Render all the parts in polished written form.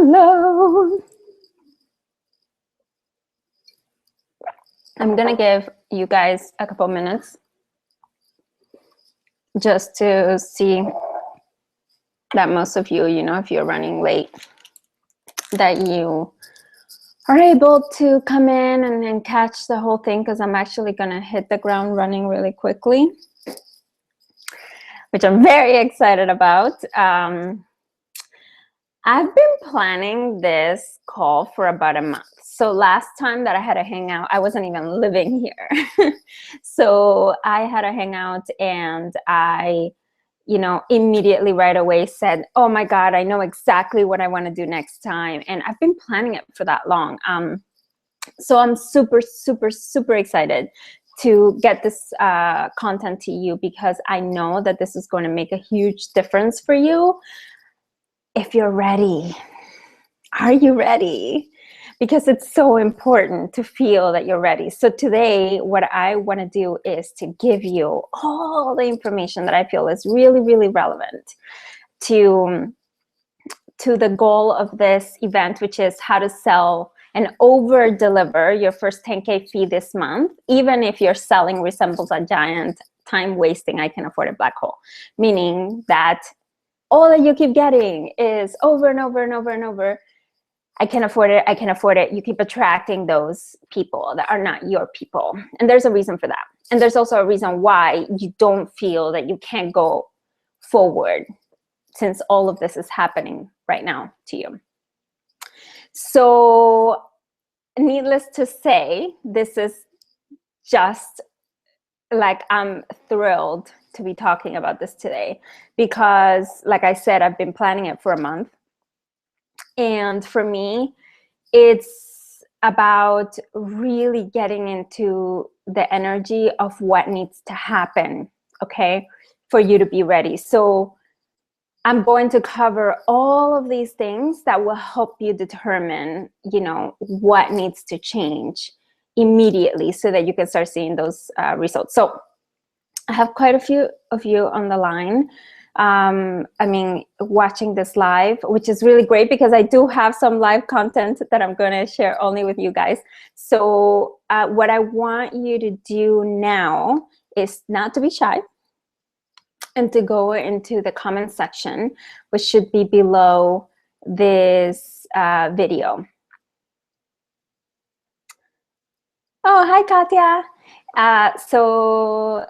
Hello. I'm gonna give you guys a couple minutes just to see that most of you, if you're running late, that you are able to come in and catch the whole thing, because I'm actually gonna hit the ground running really quickly, which I'm very excited about. I've been planning this call for about a month. So last time that I had a hangout, I wasn't even living here. So I had a hangout and I, immediately right away said, oh my God, I know exactly what I want to do next time. And I've been planning it for that long. So I'm super, super, super excited to get this content to you, because I know that this is going to make a huge difference for you. If you're ready, are you ready? Because it's so important to feel that you're ready. So today, what I want to do is to give you all the information that I feel is really, really relevant to the goal of this event, which is how to sell and over deliver your first 10K fee this month, even if your selling resembles a giant time wasting, I can afford it black hole, meaning that all that you keep getting is over and over and over and over. I can afford it, I can afford it. You keep attracting those people that are not your people. And there's a reason for that. And there's also a reason why you don't feel that you can't go forward, since all of this is happening right now to you. So needless to say, this is just like, I'm thrilled to be talking about this today, because like I said, I've been planning it for a month. And for me, it's about really getting into the energy of what needs to happen, okay, for you to be ready. So I'm going to cover all of these things that will help you determine, what needs to change immediately so that you can start seeing those results. So I have quite a few of you on the line. Watching this live, which is really great, because I do have some live content that I'm going to share only with you guys. So what I want you to do now is not to be shy and to go into the comment section, which should be below this video. Oh, hi, Katya. So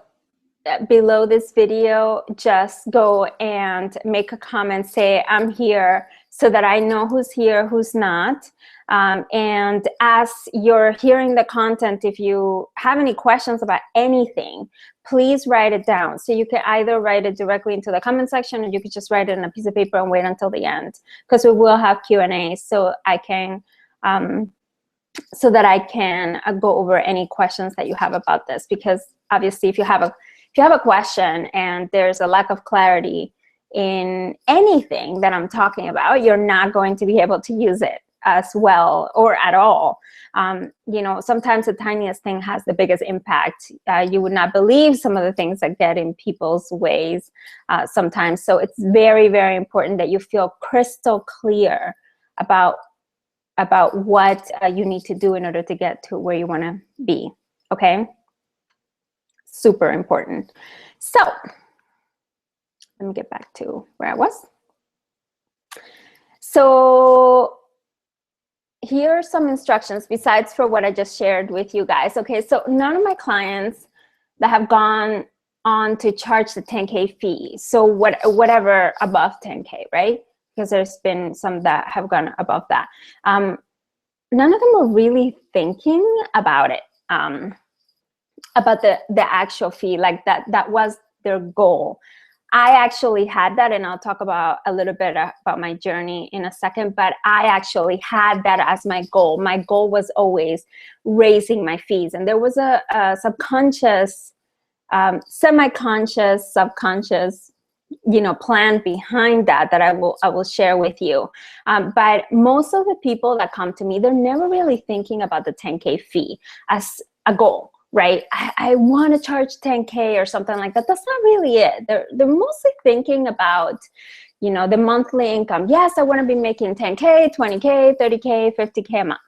below this video, just go and make a comment, say I'm here, so that I know who's here, who's not. And as you're hearing the content, if you have any questions about anything, please write it down. So you can either write it directly into the comment section, or you could just write it in a piece of paper and wait until the end, because we will have Q&A, so I can go over any questions that you have about this. Because obviously, if you have a question and there's a lack of clarity in anything that I'm talking about, you're not going to be able to use it as well or at all. Sometimes the tiniest thing has the biggest impact. You would not believe some of the things that get in people's ways sometimes. So it's very, very important that you feel crystal clear about what you need to do in order to get to where you want to be, okay? Super important. So let me get back to where I was. So here are some instructions besides for what I just shared with you guys. Okay, so none of my clients that have gone on to charge the 10K fee, so whatever above 10K, right? Because there's been some that have gone above that. None of them were really thinking about it. About the actual fee, like that was their goal. I actually had that, and I'll talk about a little bit about my journey in a second, but I actually had that as my goal. My goal was always raising my fees, and there was a subconscious, semi-conscious, subconscious, plan behind that I will share with you. But most of the people that come to me, they're never really thinking about the 10K fee as a goal. Right? I want to charge 10K or something like that. That's not really it. They're mostly thinking about, you know, the monthly income. Yes, I want to be making 10K, 20K, 30K, 50K a month,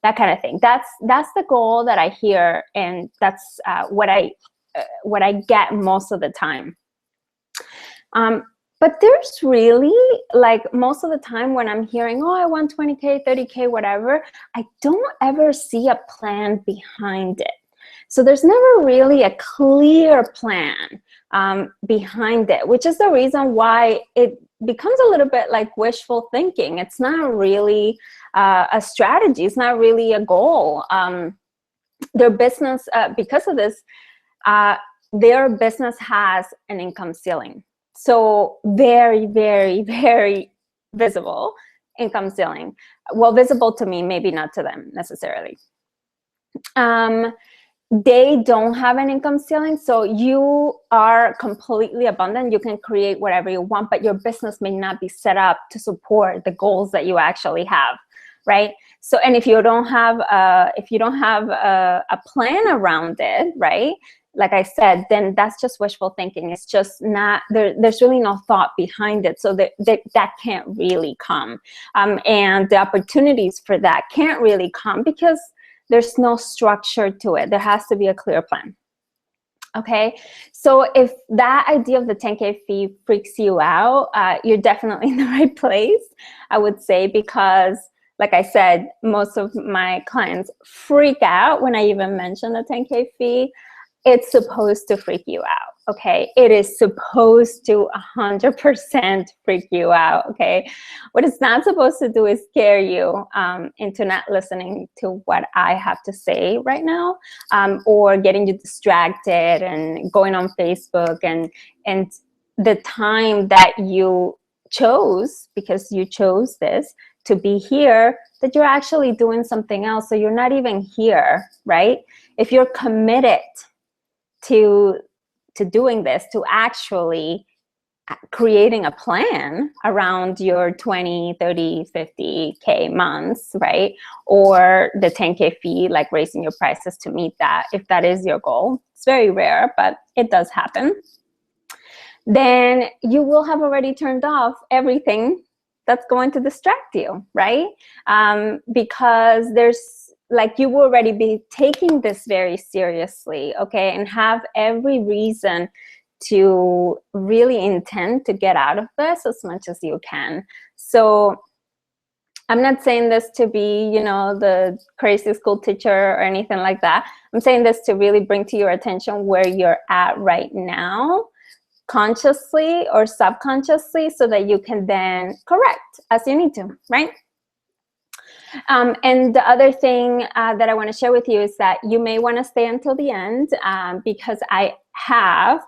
that kind of thing. That's the goal that I hear, and that's what I get most of the time. But there's really, like, most of the time when I'm hearing, oh, I want 20K, 30K, whatever, I don't ever see a plan behind it. So there's never really a clear plan behind it, which is the reason why it becomes a little bit like wishful thinking. It's not really a strategy. It's not really a goal. Their business, because of this, their business has an income ceiling. So very, very, very visible income ceiling. Well, visible to me, maybe not to them necessarily. They don't have an income ceiling, so you are completely abundant. You can create whatever you want, but your business may not be set up to support the goals that you actually have, right? So, and if you don't have a plan around it, right? Like I said, then that's just wishful thinking. It's just not there. There's really no thought behind it, so that can't really come, and the opportunities for that can't really come because there's no structure to it. There has to be a clear plan. Okay, so if that idea of the 10K fee freaks you out, you're definitely in the right place, I would say, because like I said, most of my clients freak out when I even mention the 10K fee. It's supposed to freak you out, okay? It is supposed to 100% freak you out, okay? What it's not supposed to do is scare you into not listening to what I have to say right now, or getting you distracted and going on Facebook, and the time that you chose, because you chose this to be here, that you're actually doing something else, so you're not even here, right? If you're committed to doing this, to actually creating a plan around your 20, 30, 50K months, right? Or the 10K fee, like raising your prices to meet that, if that is your goal. It's very rare, but it does happen. Then you will have already turned off everything that's going to distract you, right? Because there's, like, you will already be taking this very seriously, okay? And have every reason to really intend to get out of this as much as you can. So I'm not saying this to be, you know, the crazy school teacher or anything like that. I'm saying this to really bring to your attention where you're at right now, consciously or subconsciously, so that you can then correct as you need to, right? And the other thing that I want to share with you is that you may want to stay until the end, because I have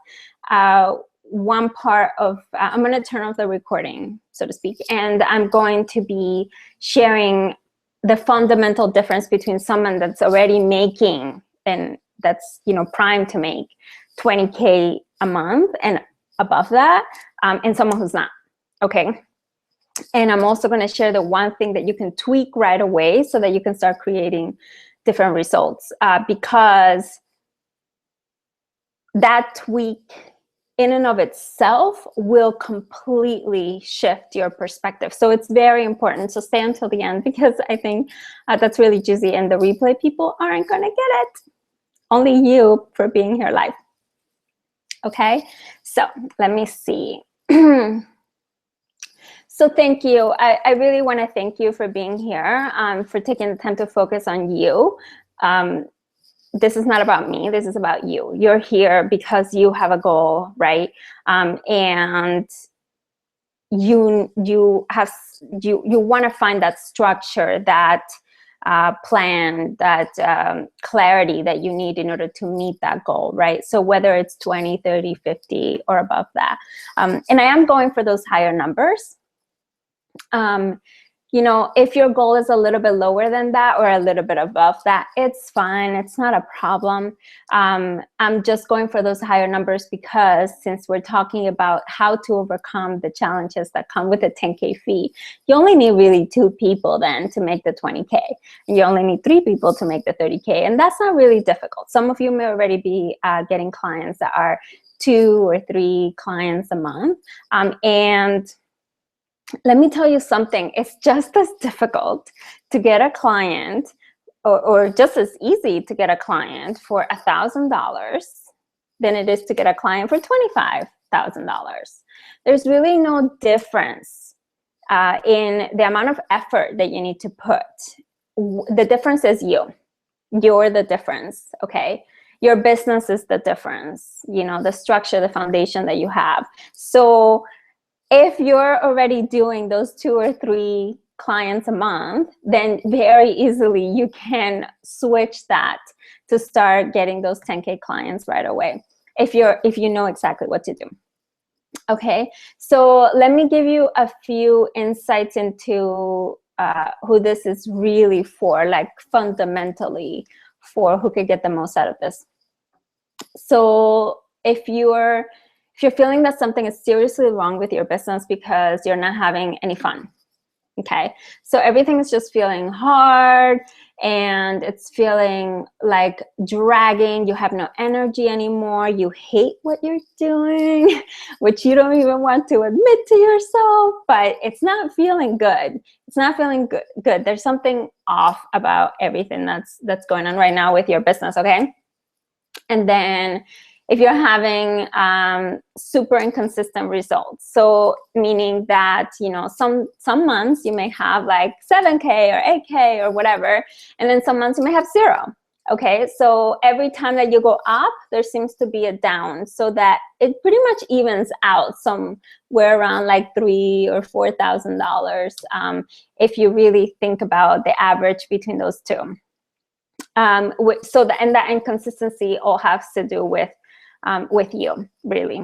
one part of, I'm going to turn off the recording, so to speak, and I'm going to be sharing the fundamental difference between someone that's already making, and that's, you know, primed to make 20K a month and above that, and someone who's not, okay? And I'm also going to share the one thing that you can tweak right away so that you can start creating different results, because that tweak in and of itself will completely shift your perspective. So it's very important. So stay until the end, because I think that's really juicy, and the replay people aren't going to get it. Only you for being here live. Okay, so let me see. So thank you. I really want to thank you for being here, for taking the time to focus on you. This is not about me. This is about you. You're here because you have a goal, right? And you want to find that structure, that plan, that clarity that you need in order to meet that goal, right? So whether it's 20, 30, 50, or above that. And I am going for those higher numbers. You know, if your goal is a little bit lower than that or a little bit above that, it's fine. It's not a problem. I'm just going for those higher numbers because since we're talking about how to overcome the challenges that come with the 10K fee, you only need really 2 people then to make the 20K. And you only need 3 people to make the 30K. And that's not really difficult. Some of you may already be getting clients that are 2 or 3 clients a month. And let me tell you something. It's just as difficult to get a client, or just as easy to get a client for $1,000 than it is to get a client for $25,000. There's really no difference in the amount of effort that you need to put. The difference is you. You're the difference, okay? Your business is the difference, you know, the structure, the foundation that you have. So if you're already doing those 2 or 3 clients a month, then very easily you can switch that to start getting those 10K clients right away, if you know exactly what to do. Okay, so let me give you a few insights into who this is really for, like fundamentally for who could get the most out of this. So if you're feeling that something is seriously wrong with your business because you're not having any fun, okay? So everything is just feeling hard and it's feeling like dragging. You have no energy anymore. You hate what you're doing, which you don't even want to admit to yourself, but it's not feeling good. It's not feeling good. There's something off about everything that's going on right now with your business, okay? And then if you're having super inconsistent results, so meaning that, you know, some months you may have like 7K or 8K or whatever, and then some months you may have 0. Okay, so every time that you go up, there seems to be a down, so that it pretty much evens out somewhere around like $3,000 or $4,000 if you really think about the average between those two. So that inconsistency all has to do with you, really,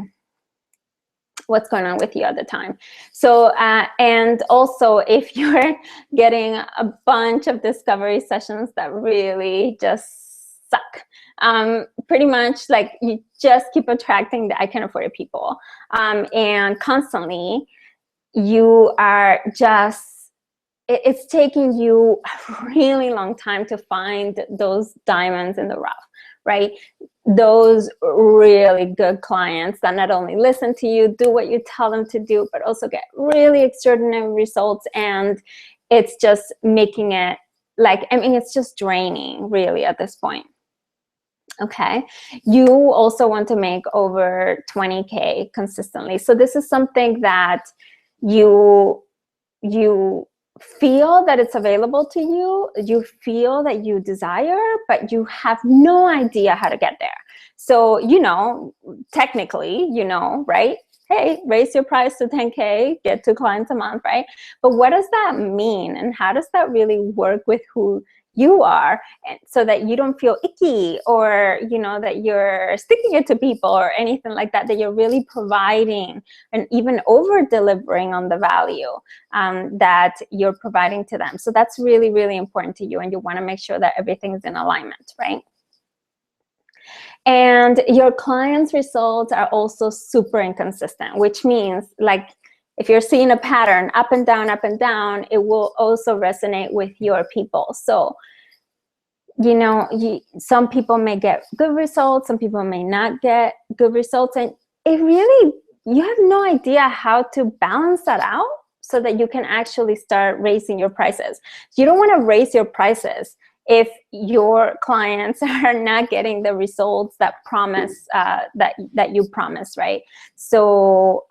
what's going on with you at the time. So and also if you're getting a bunch of discovery sessions that really just suck, pretty much like you just keep attracting the I can afford it people, and constantly you are just, it's taking you a really long time to find those diamonds in the rough, right? Those really good clients that not only listen to you, do what you tell them to do, but also get really extraordinary results. And it's just making it like, I mean, it's just draining really at this point. Okay, you also want to make over 20K consistently. So this is something that you feel that it's available to you, you feel that you desire, but you have no idea how to get there. So, you know, technically, you know, right? Hey, raise your price to 10K, get 2 clients a month, right? But what does that mean? And how does that really work with who you are, and so that you don't feel icky, or, you know, that you're sticking it to people or anything like that, that you're really providing and even over delivering on the value that you're providing to them. So that's really, really important to you, and you want to make sure that everything is in alignment, right? And your clients' results are also super inconsistent, which means, like, if you're seeing a pattern up and down, it will also resonate with your people. So, you know, some people may get good results, some people may not get good results, and it really, you have no idea how to balance that out so that you can actually start raising your prices. You don't want to raise your prices if your clients are not getting the results that promise that you promise, right? So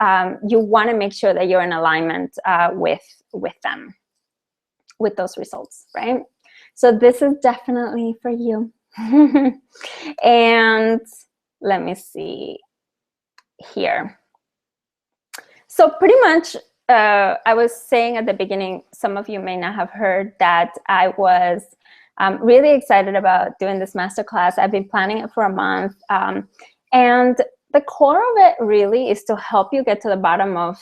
you want to make sure that you're in alignment with them, with those results, right? So this is definitely for you. And let me see here. So pretty much, I was saying at the beginning, some of you may not have heard that I was really excited about doing this masterclass. I've been planning it for a month. And the core of it really is to help you get to the bottom of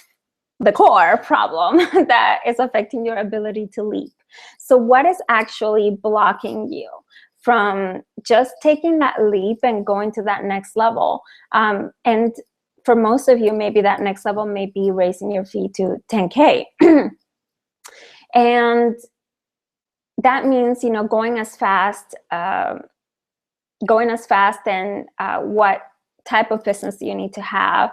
the core problem that is affecting your ability to leap. So what is actually blocking you from just taking that leap and going to that next level? And for most of you, maybe that next level may be raising your fee to 10K. And that means, you know, going as fast and what type of business do you need to have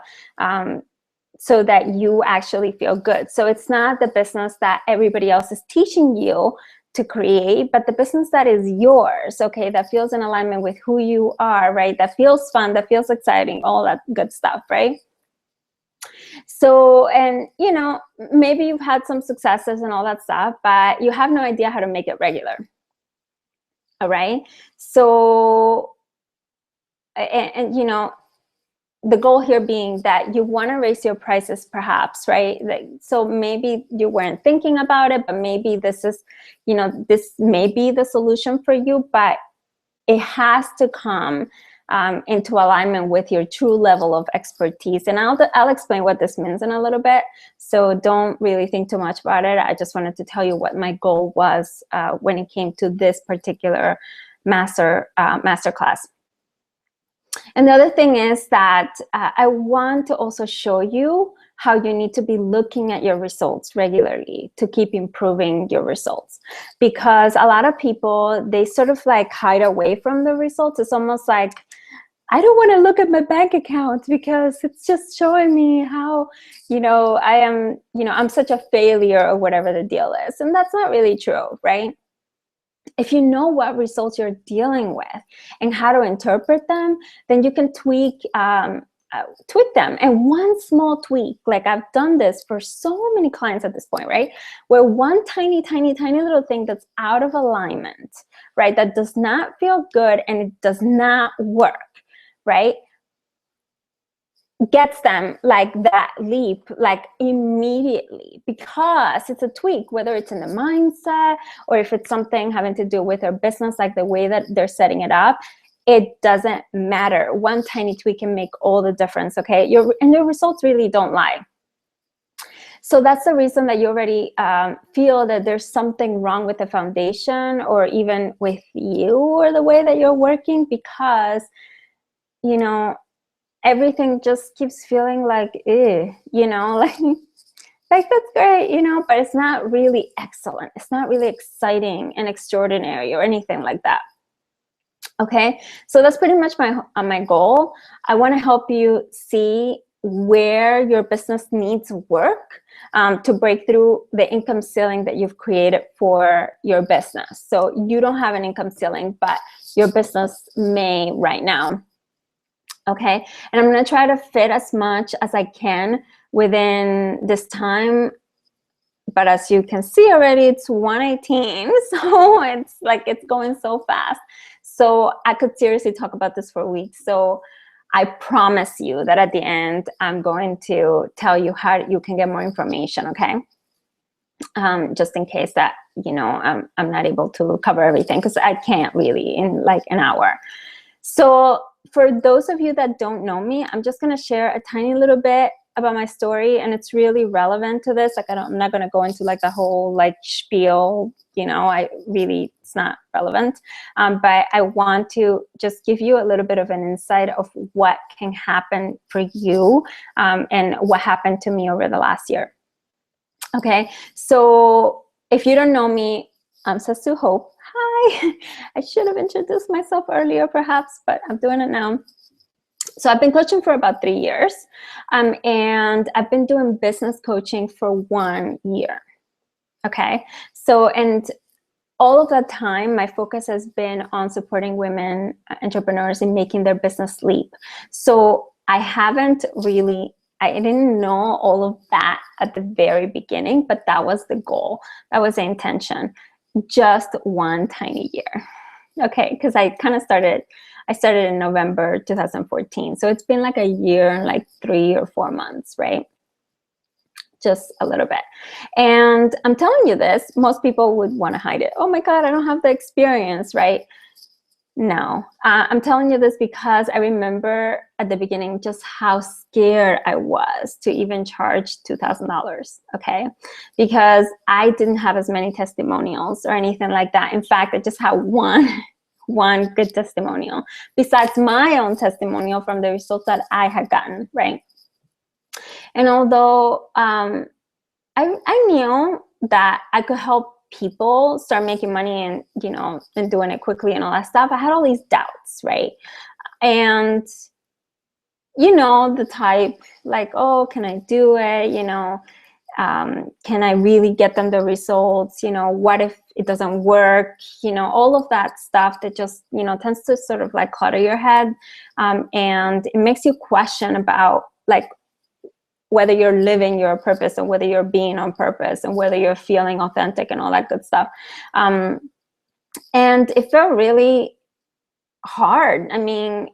so that you actually feel good. So it's not the business that everybody else is teaching you to create, but the business that is yours, okay, that feels in alignment with who you are, right? That feels fun, that feels exciting, all that good stuff, right? So, and you know, maybe you've had some successes and all that stuff, but you have no idea how to make it regular. All right. So, and you know, the goal here being that you want to raise your prices perhaps, right? So maybe you weren't thinking about it, but maybe this is, you know, this may be the solution for you, but it has to come into alignment with your true level of expertise. And I'll explain what this means in a little bit. So don't really think too much about it. I just wanted to tell you what my goal was when it came to this particular masterclass. And the other thing is that I want to also show you how you need to be looking at your results regularly to keep improving your results. Because a lot of people, they sort of like hide away from the results. It's almost like, I don't want to look at my bank account because it's just showing me how, you know, I am, you know, I'm such a failure or whatever the deal is. And that's not really true, right? If you know what results you're dealing with and how to interpret them, then you can tweak them. And one small tweak, like I've done this for so many clients at this point, right? Where one tiny little thing that's out of alignment, right? That does not feel good and it does not work, right? Gets them like that leap like immediately, because it's a tweak, whether it's in the mindset or if it's something having to do with their business, like the way that they're setting it up. It doesn't matter. One tiny tweak can make all the difference, okay? Your results really don't lie. So that's the reason that you already feel that there's something wrong with the foundation or even with you or the way that you're working, because, you know, everything just keeps feeling like, you know, like that's great, you know, but it's not really excellent. It's not really exciting and extraordinary or anything like that. Okay, so that's pretty much my goal. I want to help you see where your business needs work to break through the income ceiling that you've created for your business. So you don't have an income ceiling, but your business may right now. Okay, and I'm going to try to fit as much as I can within this time. But as you can see already, it's 1:18, so it's like it's going so fast. So I could seriously talk about this for weeks. So I promise you that at the end, I'm going to tell you how you can get more information, okay? Just in case that, you know, I'm not able to cover everything, because I can't really in like an hour. So for those of you that don't know me, I'm just going to share a tiny little bit about my story, and it's really relevant to this. Like I'm not going to go into like the whole like spiel, you know, it's not relevant. But I want to just give you a little bit of an insight of what can happen for you and what happened to me over the last year. Okay, so if you don't know me, I'm Sazzu Hope. Hi, I should have introduced myself earlier perhaps, but I'm doing it now. So I've been coaching for about 3 years, and I've been doing business coaching for 1 year. Okay, so and all of that time, my focus has been on supporting women entrepreneurs in making their business leap. So I didn't know all of that at the very beginning, but that was the goal. That was the intention. Just one tiny year. Okay, because I started in November 2014. So it's been like a year and like 3 or 4 months, right? Just a little bit. And I'm telling you this, most people would want to hide it. Oh my God, I don't have the experience, right? No, I'm telling you this because I remember at the beginning just how scared I was to even charge $2,000, okay? Because I didn't have as many testimonials or anything like that. In fact, I just had one good testimonial besides my own testimonial from the results that I had gotten, right? And although I knew that I could help people start making money and, you know, and doing it quickly and all that stuff, I had all these doubts, right? And you know, the type like, oh, can I do it? You know, can I really get them the results? You know, what if it doesn't work? You know, all of that stuff that just, you know, tends to sort of like clutter your head. And it makes you question about like whether you're living your purpose and whether you're being on purpose and whether you're feeling authentic and all that good stuff. And it felt really hard. I mean,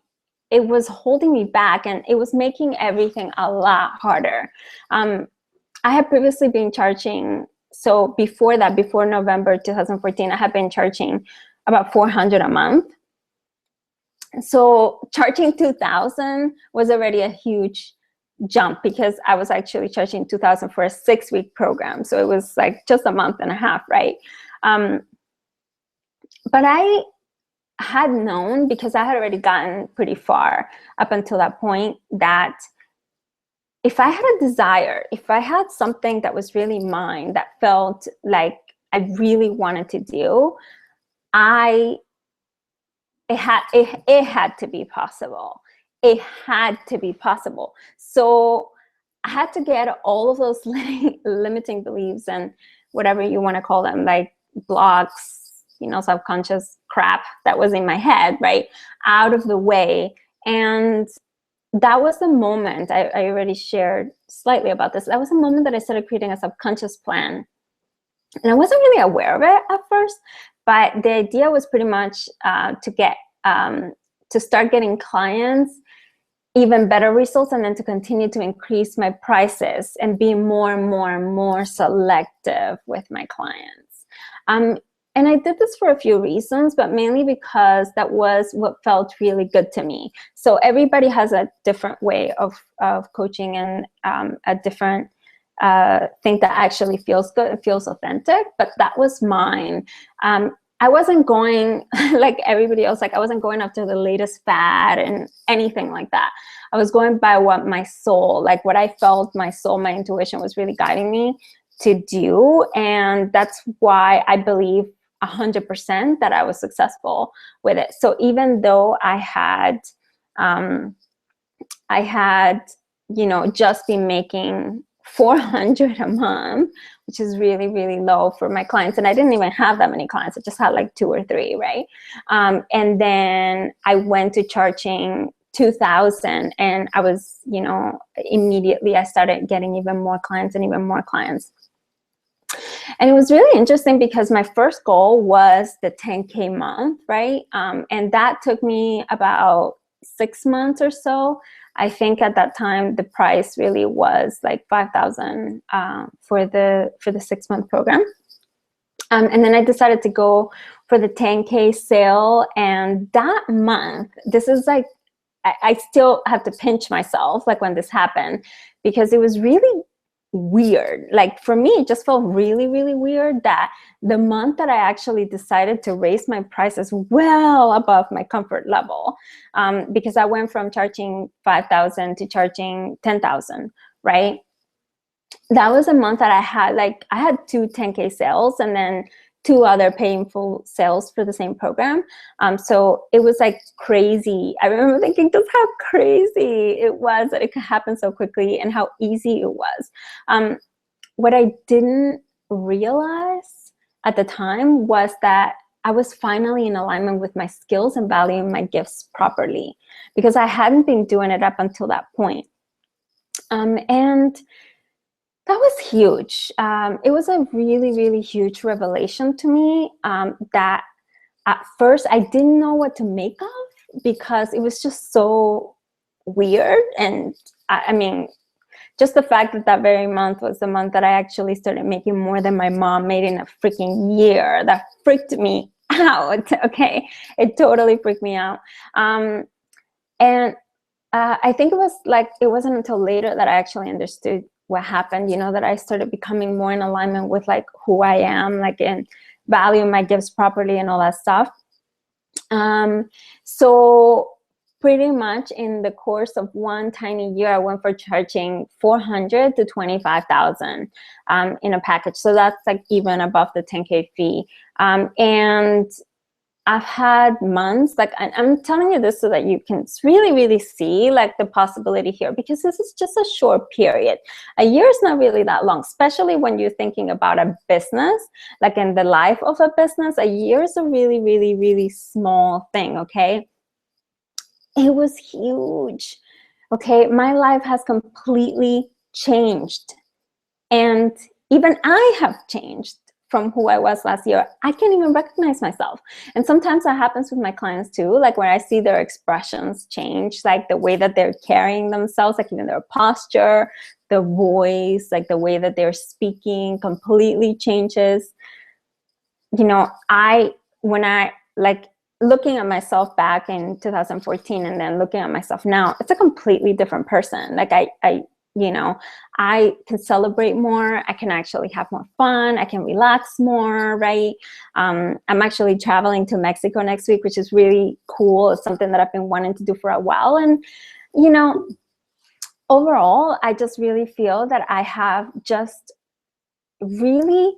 it was holding me back and it was making everything a lot harder. I had previously been charging, so before that, before November 2014, I had been charging about $400 a month. So charging 2,000 was already a huge jump because I was actually charging 2,000 for a 6-week program. So it was like just a month and a half, right? But I had known, because I had already gotten pretty far up until that point, that if I had a desire, if I had something that was really mine, that felt like I really wanted to do, it had to be possible. It had to be possible. So I had to get all of those limiting beliefs and whatever you want to call them, like blocks, you know, subconscious crap that was in my head, right, out of the way. And that was the moment, I already shared slightly about this, that was the moment that I started creating a subconscious plan. And I wasn't really aware of it at first, but the idea was pretty much to start getting clients, even better results, and then to continue to increase my prices and be more and more and more selective with my clients. And I did this for a few reasons, but mainly because that was what felt really good to me. So everybody has a different way of coaching and a different thing that actually feels good, it feels authentic, but that was mine. I wasn't going like everybody else, like I wasn't going after the latest fad and anything like that. I was going by what my soul, like what I felt my soul, my intuition was really guiding me to do. And that's why I believe 100% that I was successful with it. So even though I had, you know, just been making $400 a month, which is really, really low for my clients. And I didn't even have that many clients. I just had like 2 or 3, right? And then I went to charging 2,000, and I was, you know, immediately I started getting even more clients and even more clients. And it was really interesting because my first goal was the 10K month, right? And that took me about 6 months or so. I think at that time the price really was like 5,000 for the 6-month program. And then I decided to go for the 10K sale. And that month, this is like, I still have to pinch myself like when this happened, because it was really weird. Like for me, it just felt really, really weird that the month that I actually decided to raise my prices well above my comfort level, because I went from charging 5,000 to charging 10,000, right? That was a month that I had 2 10K sales and then 2 other painful sales for the same program. So it was like crazy. I remember thinking just how crazy it was that it could happen so quickly and how easy it was. What I didn't realize at the time was that I was finally in alignment with my skills and valuing my gifts properly, because I hadn't been doing it up until that point. And that was huge. It was a really, really huge revelation to me, that at first I didn't know what to make of, because it was just so weird. And I mean, just the fact that that very month was the month that I actually started making more than my mom made in a freaking year, that freaked me out. Okay, it totally freaked me out. And I think it wasn't until later that I actually understood what happened, you know, that I started becoming more in alignment with like who I am, like, and valuing my gifts properly and all that stuff. So pretty much in the course of one tiny year, I went from charging 400 to 25,000 in a package. So that's like even above the 10K fee. And I've had months, like, I'm telling you this so that you can really, really see like the possibility here, because this is just a short period. A year is not really that long, especially when you're thinking about a business, like in the life of a business. A year is a really, really, really small thing, okay? It was huge, okay? My life has completely changed. And even I have changed from who I was last year. I can't even recognize myself. And sometimes that happens with my clients too, like when I see their expressions change, like the way that they're carrying themselves, like even their posture, the voice, like the way that they're speaking completely changes. You know, when I like looking at myself back in 2014 and then looking at myself now, it's a completely different person. Like you know, I can celebrate more. I can actually have more fun. I can relax more, right? I'm actually traveling to Mexico next week, which is really cool. It's something that I've been wanting to do for a while. And, you know, overall, I just really feel that I have just really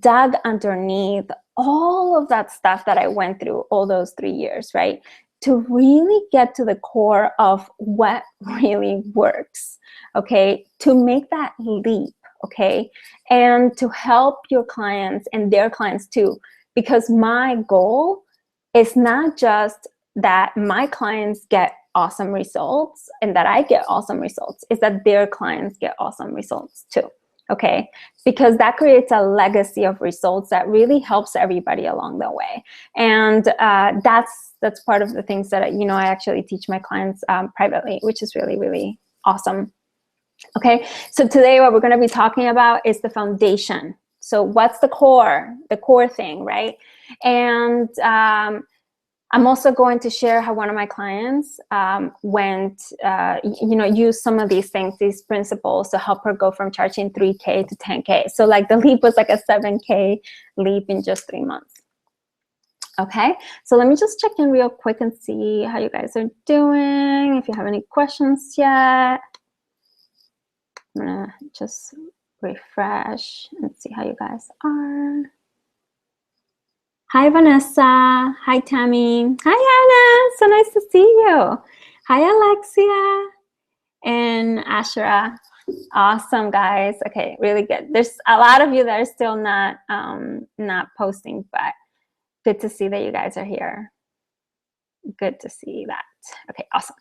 dug underneath all of that stuff that I went through all those 3 years, right? To really get to the core of what really works, okay? To make that leap, okay? And to help your clients and their clients too, because my goal is not just that my clients get awesome results and that I get awesome results, is that their clients get awesome results too. Okay, because that creates a legacy of results that really helps everybody along the way. And that's part of the things that, you know, I actually teach my clients privately, which is really, really awesome. Okay, so today what we're going to be talking about is the foundation. So what's the core thing, right? And I'm also going to share how one of my clients used some of these things, these principles, to help her go from charging 3K to 10K. So like the leap was like a 7K leap in just 3 months. Okay, so let me just check in real quick and see how you guys are doing. If you have any questions yet, I'm gonna just refresh and see how you guys are. Hi, Vanessa. Hi, Tammy. Hi, Anna. So nice to see you. Hi, Alexia and Ashura. Awesome, guys. Okay, really good. There's a lot of you that are still not posting, but good to see that you guys are here. Good to see that. Okay, awesome.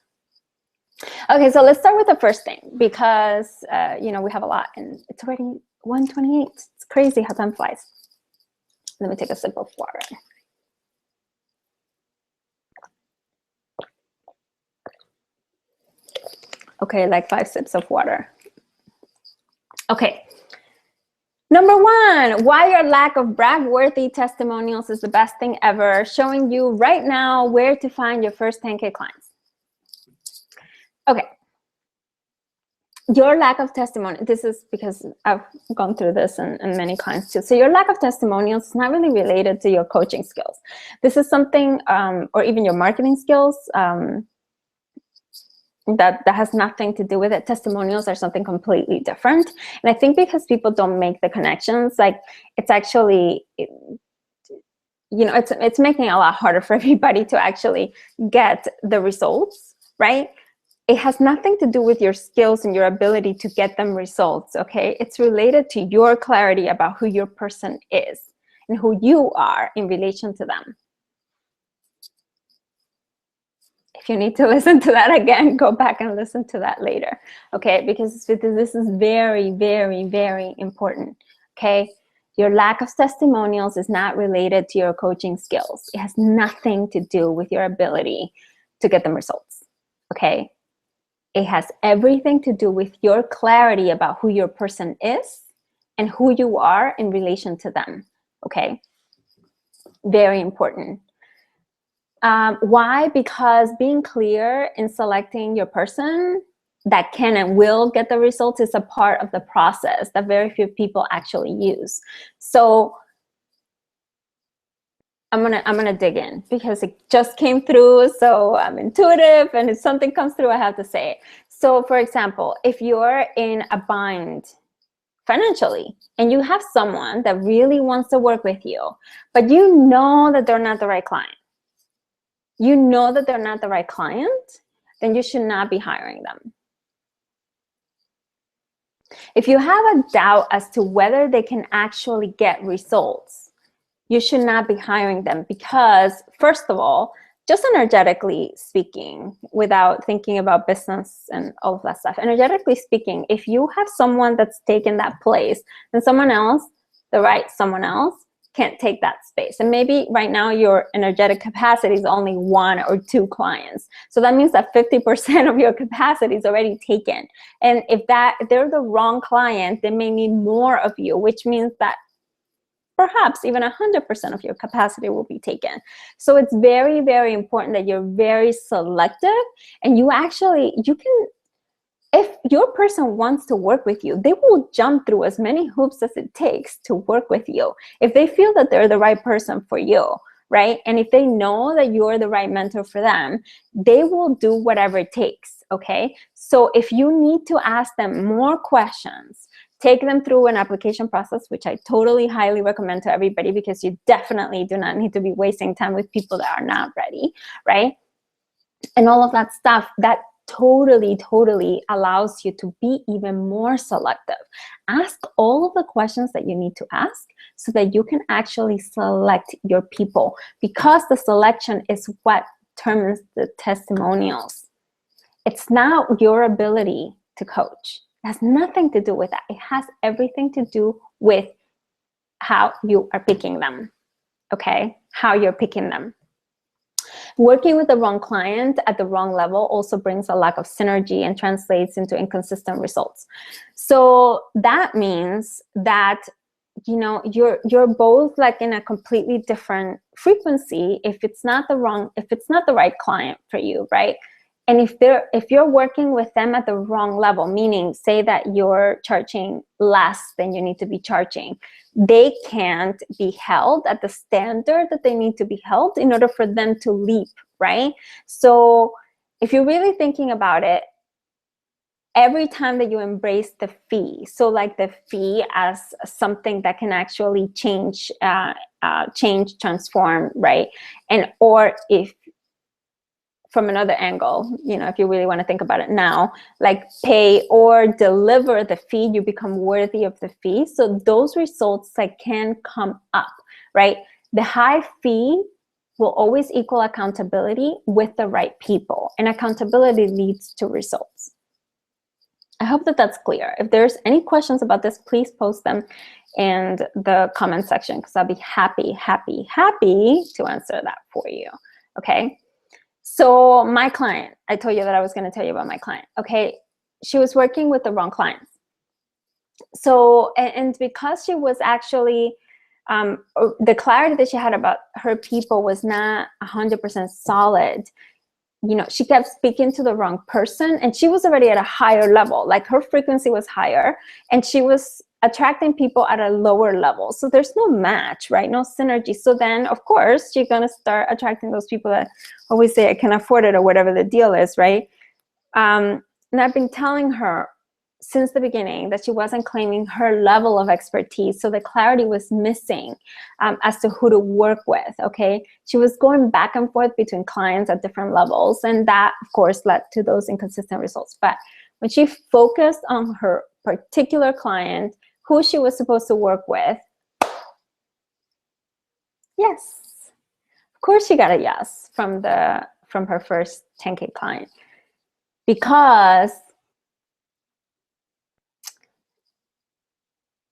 Okay, so let's start with the first thing, because you know, we have a lot, and it's already 1:28. It's crazy how time flies. Let me take a sip of water. Okay, like 5 sips of water. Okay. Number 1, why your lack of brag-worthy testimonials is the best thing ever, showing you right now where to find your first 10K clients. Okay. Your lack of testimony, this is because I've gone through this and many clients too. So your lack of testimonials is not really related to your coaching skills. This is something, or even your marketing skills, that has nothing to do with it. Testimonials are something completely different. And I think because people don't make the connections, like it's actually, you know, it's making it a lot harder for everybody to actually get the results, right? It has nothing to do with your skills and your ability to get them results, okay? It's related to your clarity about who your person is and who you are in relation to them. If you need to listen to that again, go back and listen to that later, okay? Because this is very, very, very important, okay? Your lack of testimonials is not related to your coaching skills. It has nothing to do with your ability to get them results, okay? It has everything to do with your clarity about who your person is and who you are in relation to them, okay? Very important. Why? Because being clear in selecting your person that can and will get the results is a part of the process that very few people actually use. So I'm gonna dig in because it just came through, so I'm intuitive, and if something comes through, I have to say it. So for example, if you're in a bind financially, and you have someone that really wants to work with you, but you know that they're not the right client, you know that they're not the right client, then you should not be hiring them. If you have a doubt as to whether they can actually get results, you should not be hiring them, because first of all, just energetically speaking, without thinking about business and all of that stuff, energetically speaking, if you have someone that's taken that place, then someone else, the right someone else, can't take that space. And maybe right now your energetic capacity is only 1 or 2 clients. So that means that 50% of your capacity is already taken. And if they're the wrong client, they may need more of you, which means that perhaps even 100% of your capacity will be taken. So it's very, very important that you're very selective, and you can, if your person wants to work with you, they will jump through as many hoops as it takes to work with you if they feel that they're the right person for you, right? And if they know that you're the right mentor for them, they will do whatever it takes, okay? So if you need to ask them more questions, take them through an application process, which I totally highly recommend to everybody, because you definitely do not need to be wasting time with people that are not ready, right? And all of that stuff, that totally allows you to be even more selective. Ask all of the questions that you need to ask so that you can actually select your people, because the selection is what determines the testimonials. It's not your ability to coach. It has nothing to do with that. It has everything to do with how you are picking them, okay? How you're picking them. Working with the wrong client at the wrong level also brings a lack of synergy and translates into inconsistent results. So that means that, you know, you're both like in a completely different frequency if it's not the right client for you, right? And if you're working with them at the wrong level, meaning say that you're charging less than you need to be charging, they can't be held at the standard that they need to be held in order for them to leap, right? So if you're really thinking about it, every time that you embrace the fee, so like the fee as something that can actually change, transform, right? And or if from another angle, you know, if you really want to think about it now, like pay or deliver the fee, you become worthy of the fee. So those results like can come up, right? The high fee will always equal accountability with the right people, and accountability leads to results. I hope that that's clear. If there's any questions about this, please post them in the comment section, because I'll be happy to answer that for you, okay? So my client, I told you that I was going to tell you about my client. Okay, she was working with the wrong clients. So, and because she was actually, the clarity that she had about her people was not 100% solid. You know, she kept speaking to the wrong person, and she was already at a higher level. Like her frequency was higher, and she was attracting people at a lower level. So there's no match, right? No synergy. So then, of course, you're going to start attracting those people that always say, I can afford it, or whatever the deal is, right? And I've been telling her since the beginning that she wasn't claiming her level of expertise. So the clarity was missing as to who to work with, okay? She was going back and forth between clients at different levels. And that, of course, led to those inconsistent results. But when she focused on her particular client, who she was supposed to work with, yes, of course she got a yes from her first 10K client, because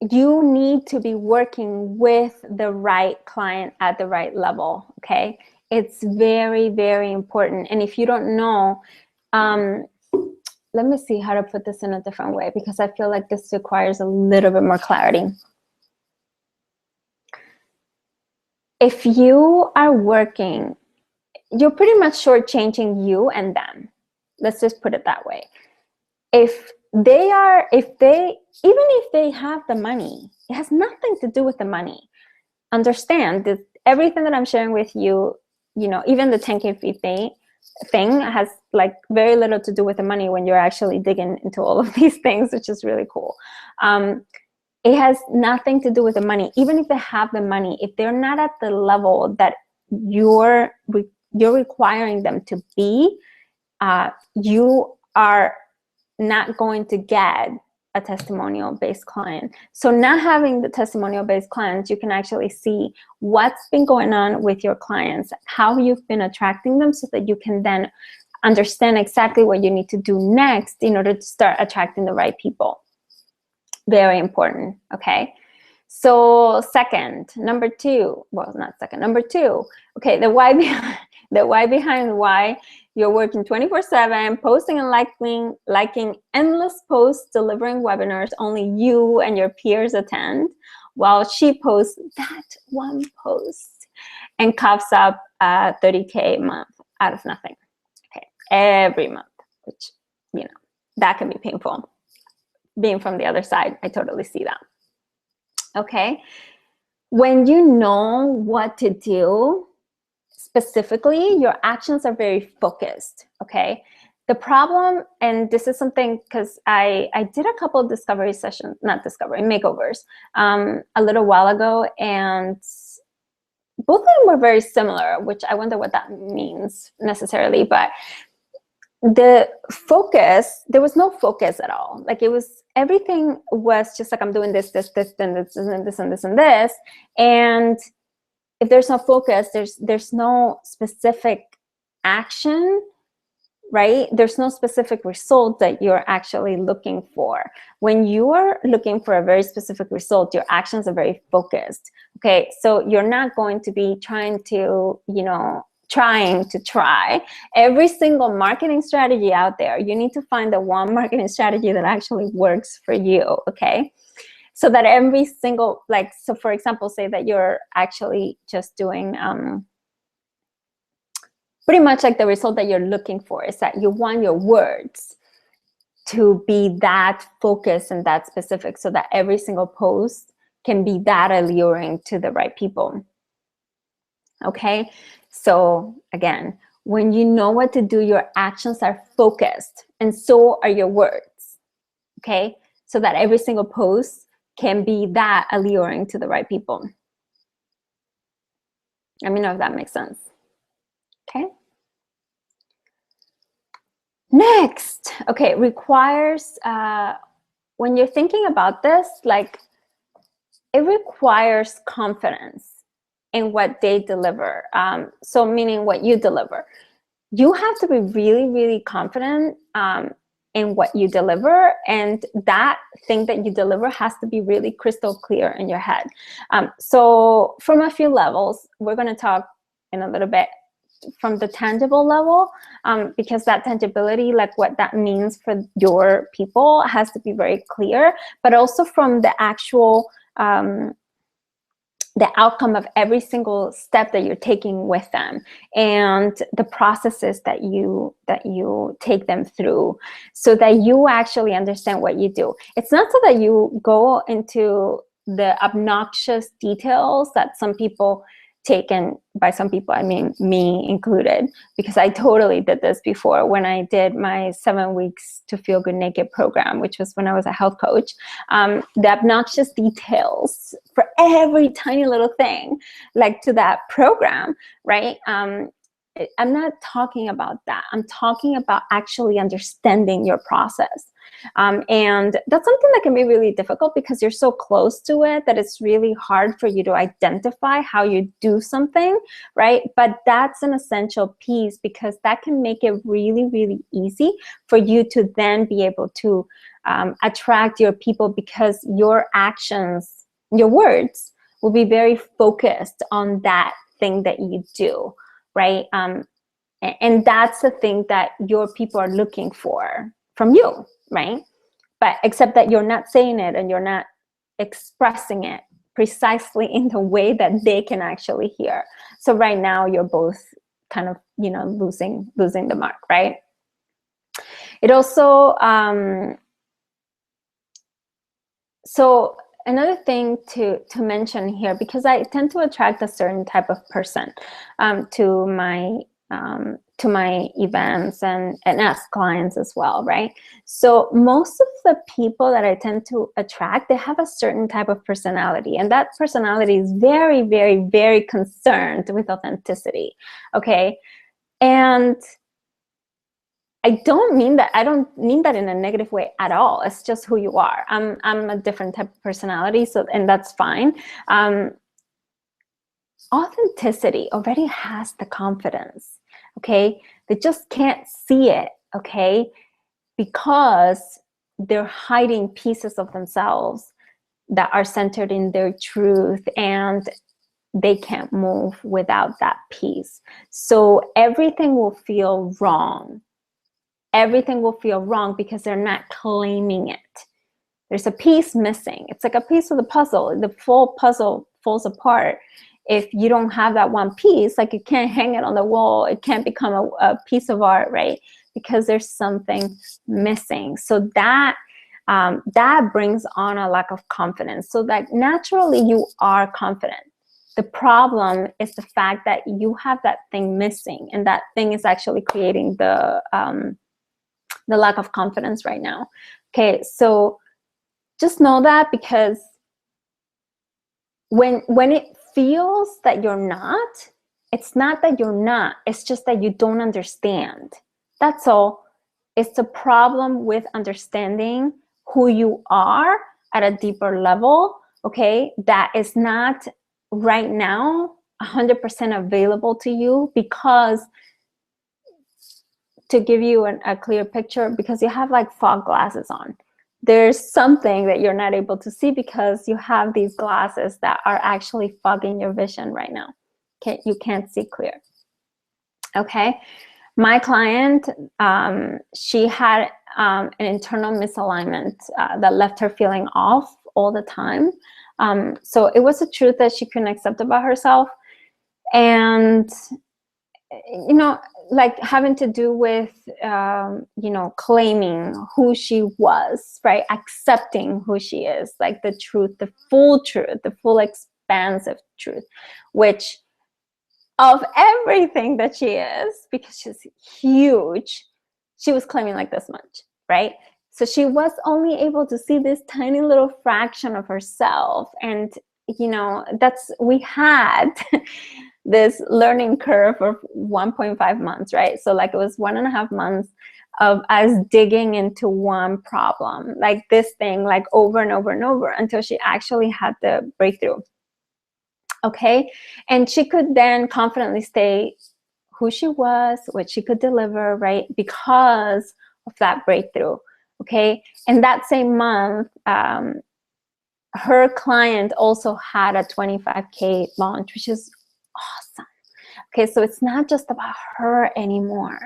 you need to be working with the right client at the right level, okay? It's very, very important. And if you don't know, let me see how to put this in a different way, because I feel like this requires a little bit more clarity. If you are working, you're pretty much shortchanging you and them. Let's just put it that way. Even if they have the money, it has nothing to do with the money. Understand that everything that I'm sharing with you, you know, even the 10K fee thing has like very little to do with the money when you're actually digging into all of these things, which is really cool. It has nothing to do with the money. Even if they have the money, if they're not at the level that you're requiring them to be, you are not going to get a testimonial-based client. So not having the testimonial-based clients, you can actually see what's been going on with your clients, how you've been attracting them, so that you can then understand exactly what you need to do next in order to start attracting the right people. Very important, okay? So number two, okay, the why behind why you're working 24/7, posting and liking endless posts, delivering webinars only you and your peers attend, while she posts that one post and coughs up 30K a month out of nothing, okay, every month, which, you know, that can be painful. Being from the other side, I totally see that. Okay, when you know what to do specifically, your actions are very focused. Okay, the problem, and this is something, because I did a couple of discovery sessions, not discovery, makeovers, a little while ago, and both of them were very similar, which I wonder what that means necessarily, but the focus, there was no focus at all. Like, it was, everything was just like, I'm doing this, and this, and this, and this, and this, and this. And if there's no focus, there's no specific action, right? There's no specific result that you're actually looking for. When you're looking for a very specific result, your actions are very focused. Okay, so you're not going to be trying to, you know, try every single marketing strategy out there. You need to find the one marketing strategy that actually works for you, okay? So that every single, like, so for example, say that you're actually just doing pretty much like the result that you're looking for is that you want your words to be that focused and that specific, so that every single post can be that alluring to the right people. Okay, so again, when you know what to do, your actions are focused, and so are your words. Okay, so that every single post can be that alluring to the right people. Let me know if that makes sense. Okay. Next, okay, requires, when you're thinking about this, like, it requires confidence in what they deliver. So meaning what you deliver. You have to be really, really confident in what you deliver, and that thing that you deliver has to be really crystal clear in your head. So from a few levels, we're going to talk in a little bit from the tangible level, because that tangibility, like what that means for your people, has to be very clear, but also from the actual the outcome of every single step that you're taking with them, and the processes that you take them through, so that you actually understand what you do. It's not so that you go into the obnoxious details that some people take, and by some people I mean me included, because I totally did this before when I did my 7 weeks to feel good naked program, which was when I was a health coach. The obnoxious details for every tiny little thing, like to that program, right? I'm not talking about that. I'm talking about actually understanding your process. And that's something that can be really difficult, because you're so close to it that it's really hard for you to identify how you do something, right? But that's an essential piece, because that can make it really, really easy for you to then be able to attract your people, because your actions, your words will be very focused on that thing that you do, right? And that's the thing that your people are looking for from you, right? But except that you're not saying it, and you're not expressing it precisely in the way that they can actually hear. So right now you're both kind of, you know, losing the mark, right? It also, so another thing to mention here, because I tend to attract a certain type of person to to my events and as clients as well, right? So most of the people that I tend to attract, they have a certain type of personality, and that personality is very, very, very concerned with authenticity, okay? And I don't mean that in a negative way at all. It's just who you are. I'm a different type of personality, so, and that's fine. Authenticity already has the confidence, okay? They just can't see it, okay? Because they're hiding pieces of themselves that are centered in their truth, and they can't move without that piece. So everything will feel wrong. Everything will feel wrong because they're not claiming it. There's a piece missing. It's like a piece of the puzzle. The full puzzle falls apart if you don't have that one piece. Like, you can't hang it on the wall. It can't become a piece of art, right? Because there's something missing. So that that brings on a lack of confidence. So that naturally you are confident. The problem is the fact that you have that thing missing, and that thing is actually creating the lack of confidence right now. Okay, so just know that, because when it feels that you're not, it's not that you're not, it's just that you don't understand. That's all. It's a problem with understanding who you are at a deeper level, okay? That is not right now 100% available to you, because to give you a clear picture, because you have like fog glasses on. There's something that you're not able to see because you have these glasses that are actually fogging your vision right now. Okay, you can't see clear. Okay, my client, she had an internal misalignment that left her feeling off all the time. So it was a truth that she couldn't accept about herself. And you know, like having to do with, you know, claiming who she was, right? Accepting who she is, like the truth, the full expansive truth, which of everything that she is, because she's huge, she was claiming like this much, right? So she was only able to see this tiny little fraction of herself. And, you know, we had this learning curve of 1.5 months, right? So like it was 1.5 months of us digging into one problem, like this thing, like over and over and over, until she actually had the breakthrough. Okay, and she could then confidently say who she was, what she could deliver, right? Because of that breakthrough. Okay, and that same month, her client also had a 25K launch, which is awesome. Okay, so it's not just about her anymore.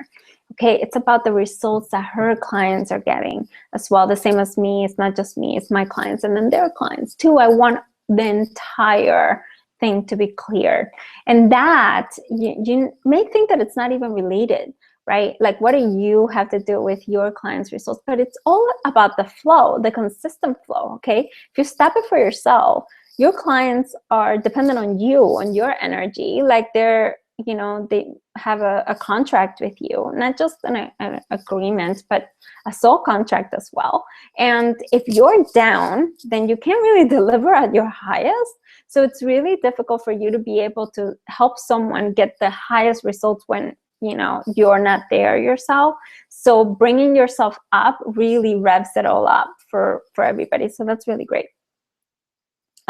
Okay, it's about the results that her clients are getting as well. The same as me. It's not just me, it's my clients and then their clients too. I want the entire thing to be cleared. And that, you may think that it's not even related, right? Like, what do you have to do with your clients' results? But it's all about the flow, the consistent flow, okay? If you stop it for yourself, your clients are dependent on you, on your energy. Like they're, you know, they have a contract with you, not just an agreement, but a soul contract as well. And if you're down, then you can't really deliver at your highest. So it's really difficult for you to be able to help someone get the highest results when, you know, you're not there yourself. So bringing yourself up really revs it all up for everybody. So that's really great.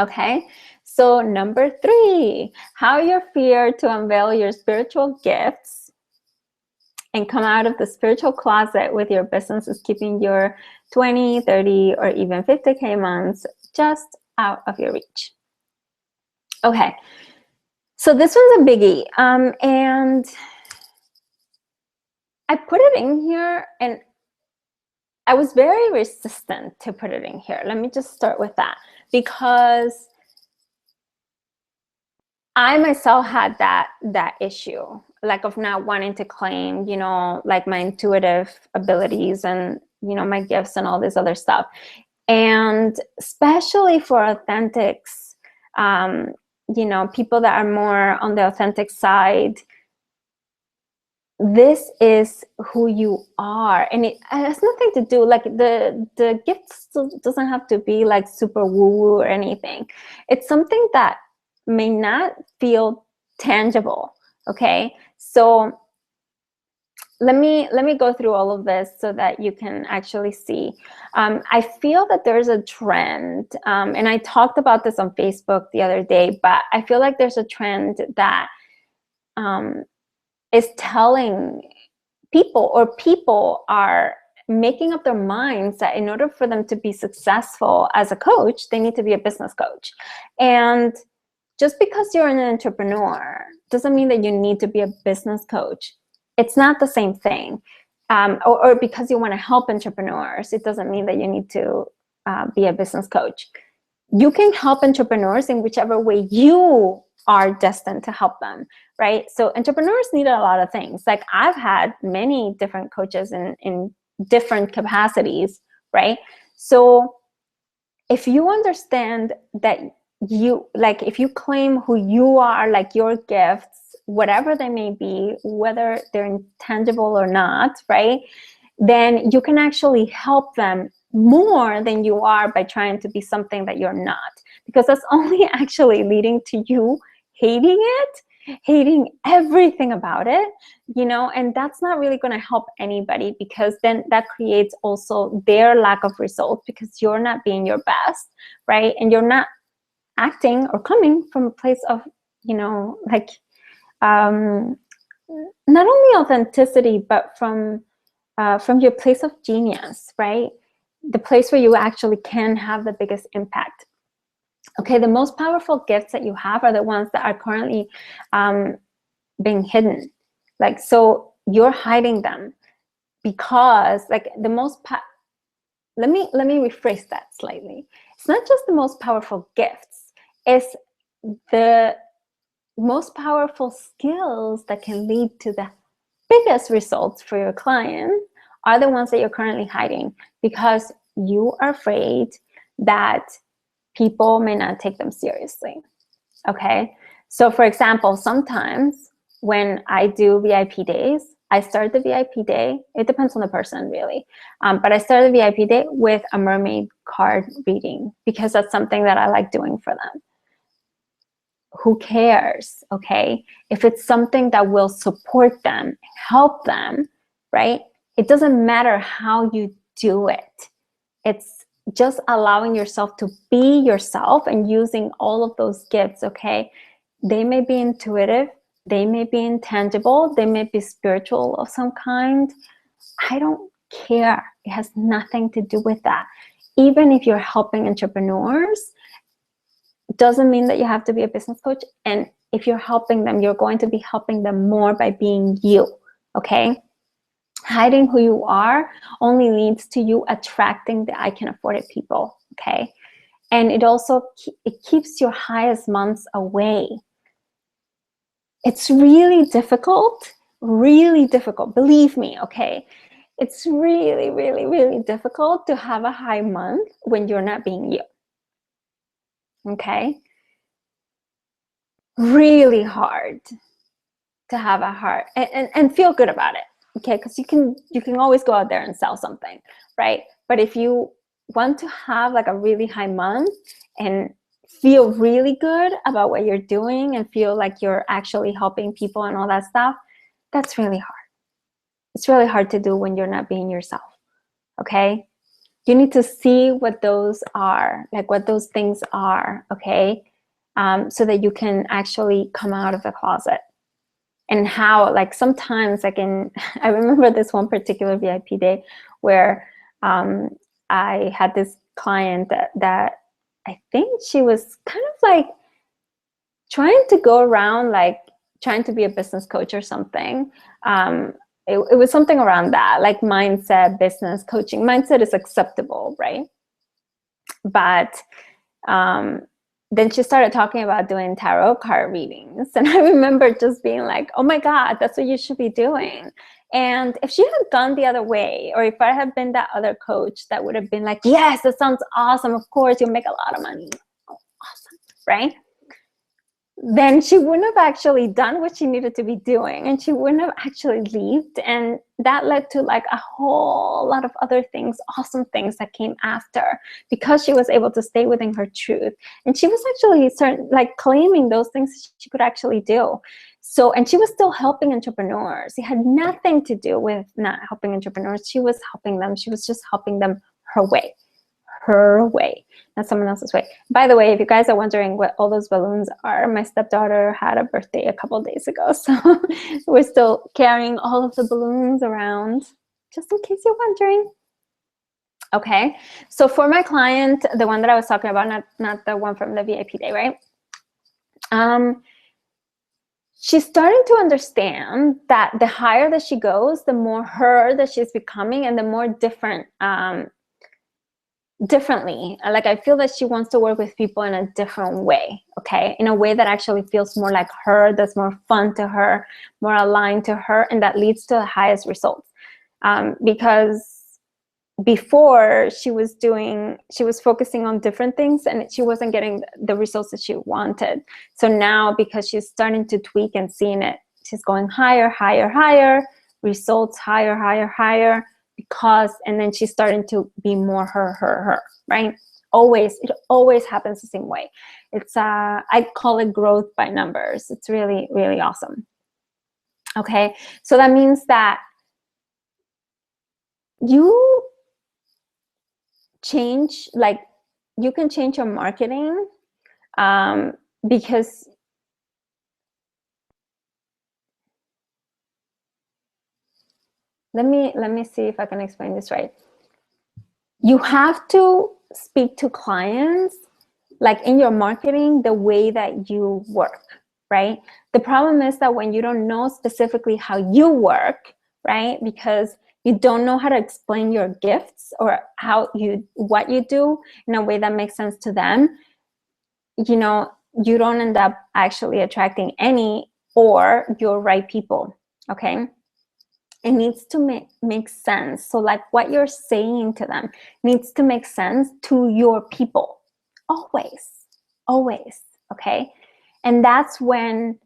Okay, so number 3, how your fear to unveil your spiritual gifts and come out of the spiritual closet with your business is keeping your 20, 30, or even 50K months just out of your reach. Okay, so this one's a biggie, and I put it in here, and I was very resistant to put it in here. Let me just start with that, because I myself had that issue, like of not wanting to claim, you know, like my intuitive abilities and, you know, my gifts and all this other stuff. And especially for authentics, you know, people that are more on the authentic side, this is who you are, and it has nothing to do, like the gift doesn't have to be like super woo-woo or anything. It's something that may not feel tangible. Okay, so let me go through all of this so that you can actually see. I feel that there's a trend, and I talked about this on Facebook the other day, but I feel like there's a trend that is telling people, or people are making up their minds that in order for them to be successful as a coach, they need to be a business coach. And just because you're an entrepreneur doesn't mean that you need to be a business coach. It's not the same thing. Or because you want to help entrepreneurs, it doesn't mean that you need to be a business coach. You can help entrepreneurs in whichever way you are destined to help them, right? So entrepreneurs need a lot of things. Like I've had many different coaches in different capacities, right? So if you understand that you, like, if you claim who you are, like your gifts, whatever they may be, whether they're intangible or not, right? Then you can actually help them more than you are by trying to be something that you're not, because that's only actually leading to you hating it, hating everything about it, you know, and that's not really going to help anybody, because then that creates also their lack of results, because you're not being your best, right? And you're not acting or coming from a place of, you know, like not only authenticity, but from your place of genius, right? The place where you actually can have the biggest impact. Okay, the most powerful gifts that you have are the ones that are currently being hidden. Like, so you're hiding them because, like, the most let me rephrase that slightly. It's not just the most powerful gifts, it's the most powerful skills that can lead to the biggest results for your client are the ones that you're currently hiding, because you are afraid that people may not take them seriously. Okay, so for example, sometimes when I do VIP days, I start the VIP day, it depends on the person really, but I start the VIP day with a mermaid card reading, because that's something that I like doing for them. Who cares, okay? If it's something that will support them, help them, right? It doesn't matter how you do it. It's just allowing yourself to be yourself and using all of those gifts, okay? They may be intuitive, they may be intangible, they may be spiritual of some kind. I don't care. It has nothing to do with that. Even if you're helping entrepreneurs, doesn't mean that you have to be a business coach. And if you're helping them, you're going to be helping them more by being you, okay? Hiding who you are only leads to you attracting the I can afford it people, okay? And it also, it keeps your highest months away. It's really difficult, believe me, okay? It's really, really, really difficult to have a high month when you're not being you. Okay, really hard to have a heart and feel good about it. Okay, because you can always go out there and sell something, right? But if you want to have like a really high month and feel really good about what you're doing and feel like you're actually helping people and all that stuff, that's really hard. It's really hard to do when you're not being yourself. Okay, you need to see what those are, like what those things are, okay? So that you can actually come out of the closet. And how, like, sometimes, like, I remember this one particular VIP day where I had this client that I think she was kind of like trying to go around, like trying to be a business coach or something. It was something around that, like mindset, business coaching. Mindset is acceptable, right? But then she started talking about doing tarot card readings. And I remember just being like, oh my God, that's what you should be doing. And if she had gone the other way, or if I had been that other coach, that would have been like, yes, that sounds awesome. Of course, you'll make a lot of money. Oh, awesome, right? then she wouldn't have actually done what she needed to be doing, and she wouldn't have actually lived. And that led to like a whole lot of other things, awesome things that came after, because she was able to stay within her truth. And she was actually like claiming those things she could actually do. So, and she was still helping entrepreneurs. It had nothing to do with not helping entrepreneurs. She was helping them. She was just helping them her way, not someone else's way. By the way, if you guys are wondering what all those balloons are, my stepdaughter had a birthday a couple days ago, so we're still carrying all of the balloons around, just in case you're wondering. Okay, so for my client, the one that I was talking about, not the one from the VIP day, right? She's starting to understand that the higher that she goes, the more her that she's becoming, and the more differently. Like, I feel that she wants to work with people in a different way, okay? In a way that actually feels more like her, that's more fun to her, more aligned to her, and that leads to the highest results. Because before she was focusing on different things and she wasn't getting the results that she wanted. So now, because she's starting to tweak and seeing it, she's going higher, higher, higher, results higher, higher, higher, because, and then she's starting to be more her, right? It always happens the same way. It's I call it growth by numbers. It's really, really awesome. Okay, so that means that you change, like, you can change your marketing, because let me see if I can explain this right. You have to speak to clients, like, in your marketing, the way that you work, right? The problem is that when you don't know specifically how you work, right, because you don't know how to explain your gifts or what you do in a way that makes sense to them, you know, you don't end up actually attracting any or your right people, okay? It needs to make sense. So like what you're saying to them needs to make sense to your people, always, okay? And that's when,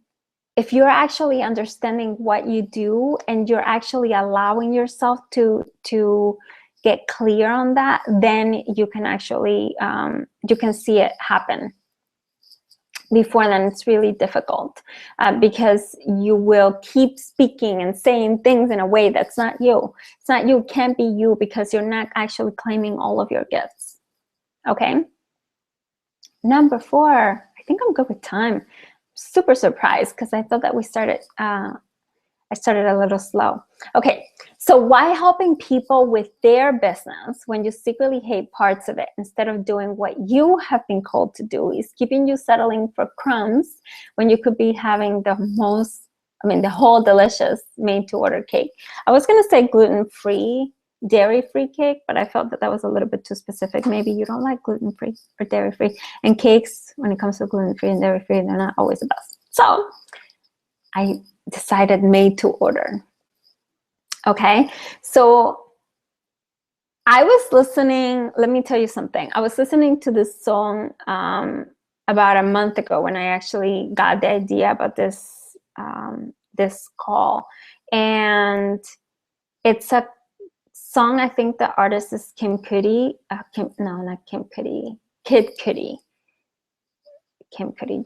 if you're actually understanding what you do and you're actually allowing yourself to get clear on that, then you can actually, you can see it happen. Before then, it's really difficult, because you will keep speaking and saying things in a way that's not you. It's not you, can't be you, because you're not actually claiming all of your gifts, okay? Number 4, I think I'm good with time. Super surprised, because I thought that we started, I started a little slow. Okay, so why helping people with their business when you secretly hate parts of it instead of doing what you have been called to do is keeping you settling for crumbs when you could be having the whole delicious made-to-order cake. I was gonna say gluten-free, dairy-free cake, but I felt that was a little bit too specific. Maybe you don't like gluten-free or dairy-free. And cakes, when it comes to gluten-free and dairy-free, they're not always the best. So I decided made to order. Okay, so I was listening, let me tell you something. I was listening to this song about a month ago when I actually got the idea about this this call, and it's a song. I think the artist is Kid Cudi,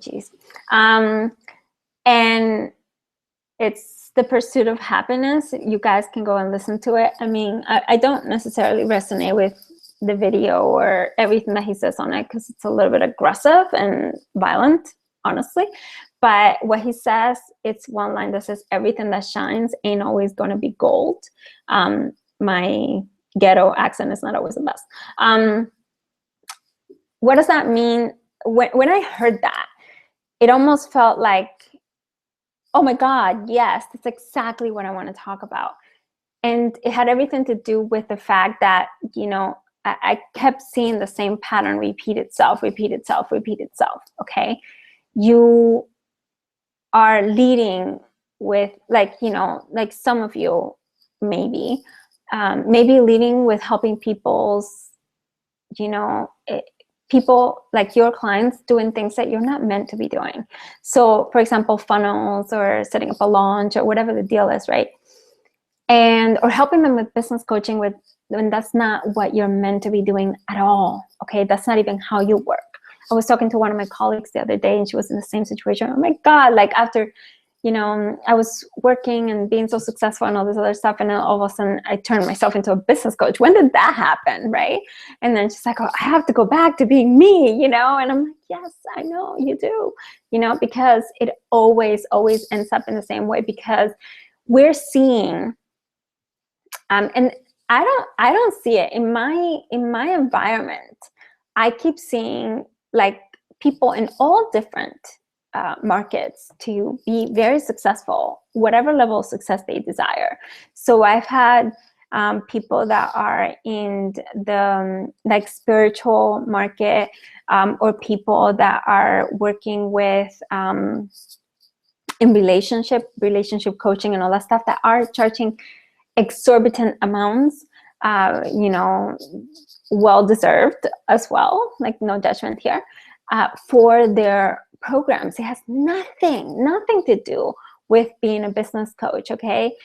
geez. And it's The Pursuit of Happiness. You guys can go and listen to it. I mean, I don't necessarily resonate with the video or everything that he says on it, because it's a little bit aggressive and violent, honestly. But what he says, it's one line that says, everything that shines ain't always going to be gold. My ghetto accent is not always the best. What does that mean? When I heard that, it almost felt like, oh my God, yes, that's exactly what I want to talk about. And it had everything to do with the fact that, you know, I kept seeing the same pattern repeat itself, okay? You are leading with, like, you know, like some of you maybe leading with helping people's, you know, people, like your clients, doing things that you're not meant to be doing. So for example, funnels or setting up a launch or whatever the deal is, right? And or helping them with business coaching with when that's not what you're meant to be doing at all. Okay, that's not even how you work. I was talking to one of my colleagues the other day and she was in the same situation. Oh my God, like after, I was working and being so successful and all this other stuff, and then all of a sudden I turned myself into a business coach. When did that happen, right? And then she's like, oh, I have to go back to being me, and I'm like, yes, I know you do, because it always ends up in the same way, because we're seeing, and I don't see it in my environment. I keep seeing like people in all different markets to be very successful, whatever level of success they desire. So I've had people that are in the like spiritual market, or people that are working with in relationship coaching and all that stuff, that are charging exorbitant amounts, well-deserved as well, like no judgment here, for their programs. It has nothing to do with being a business coach, okay?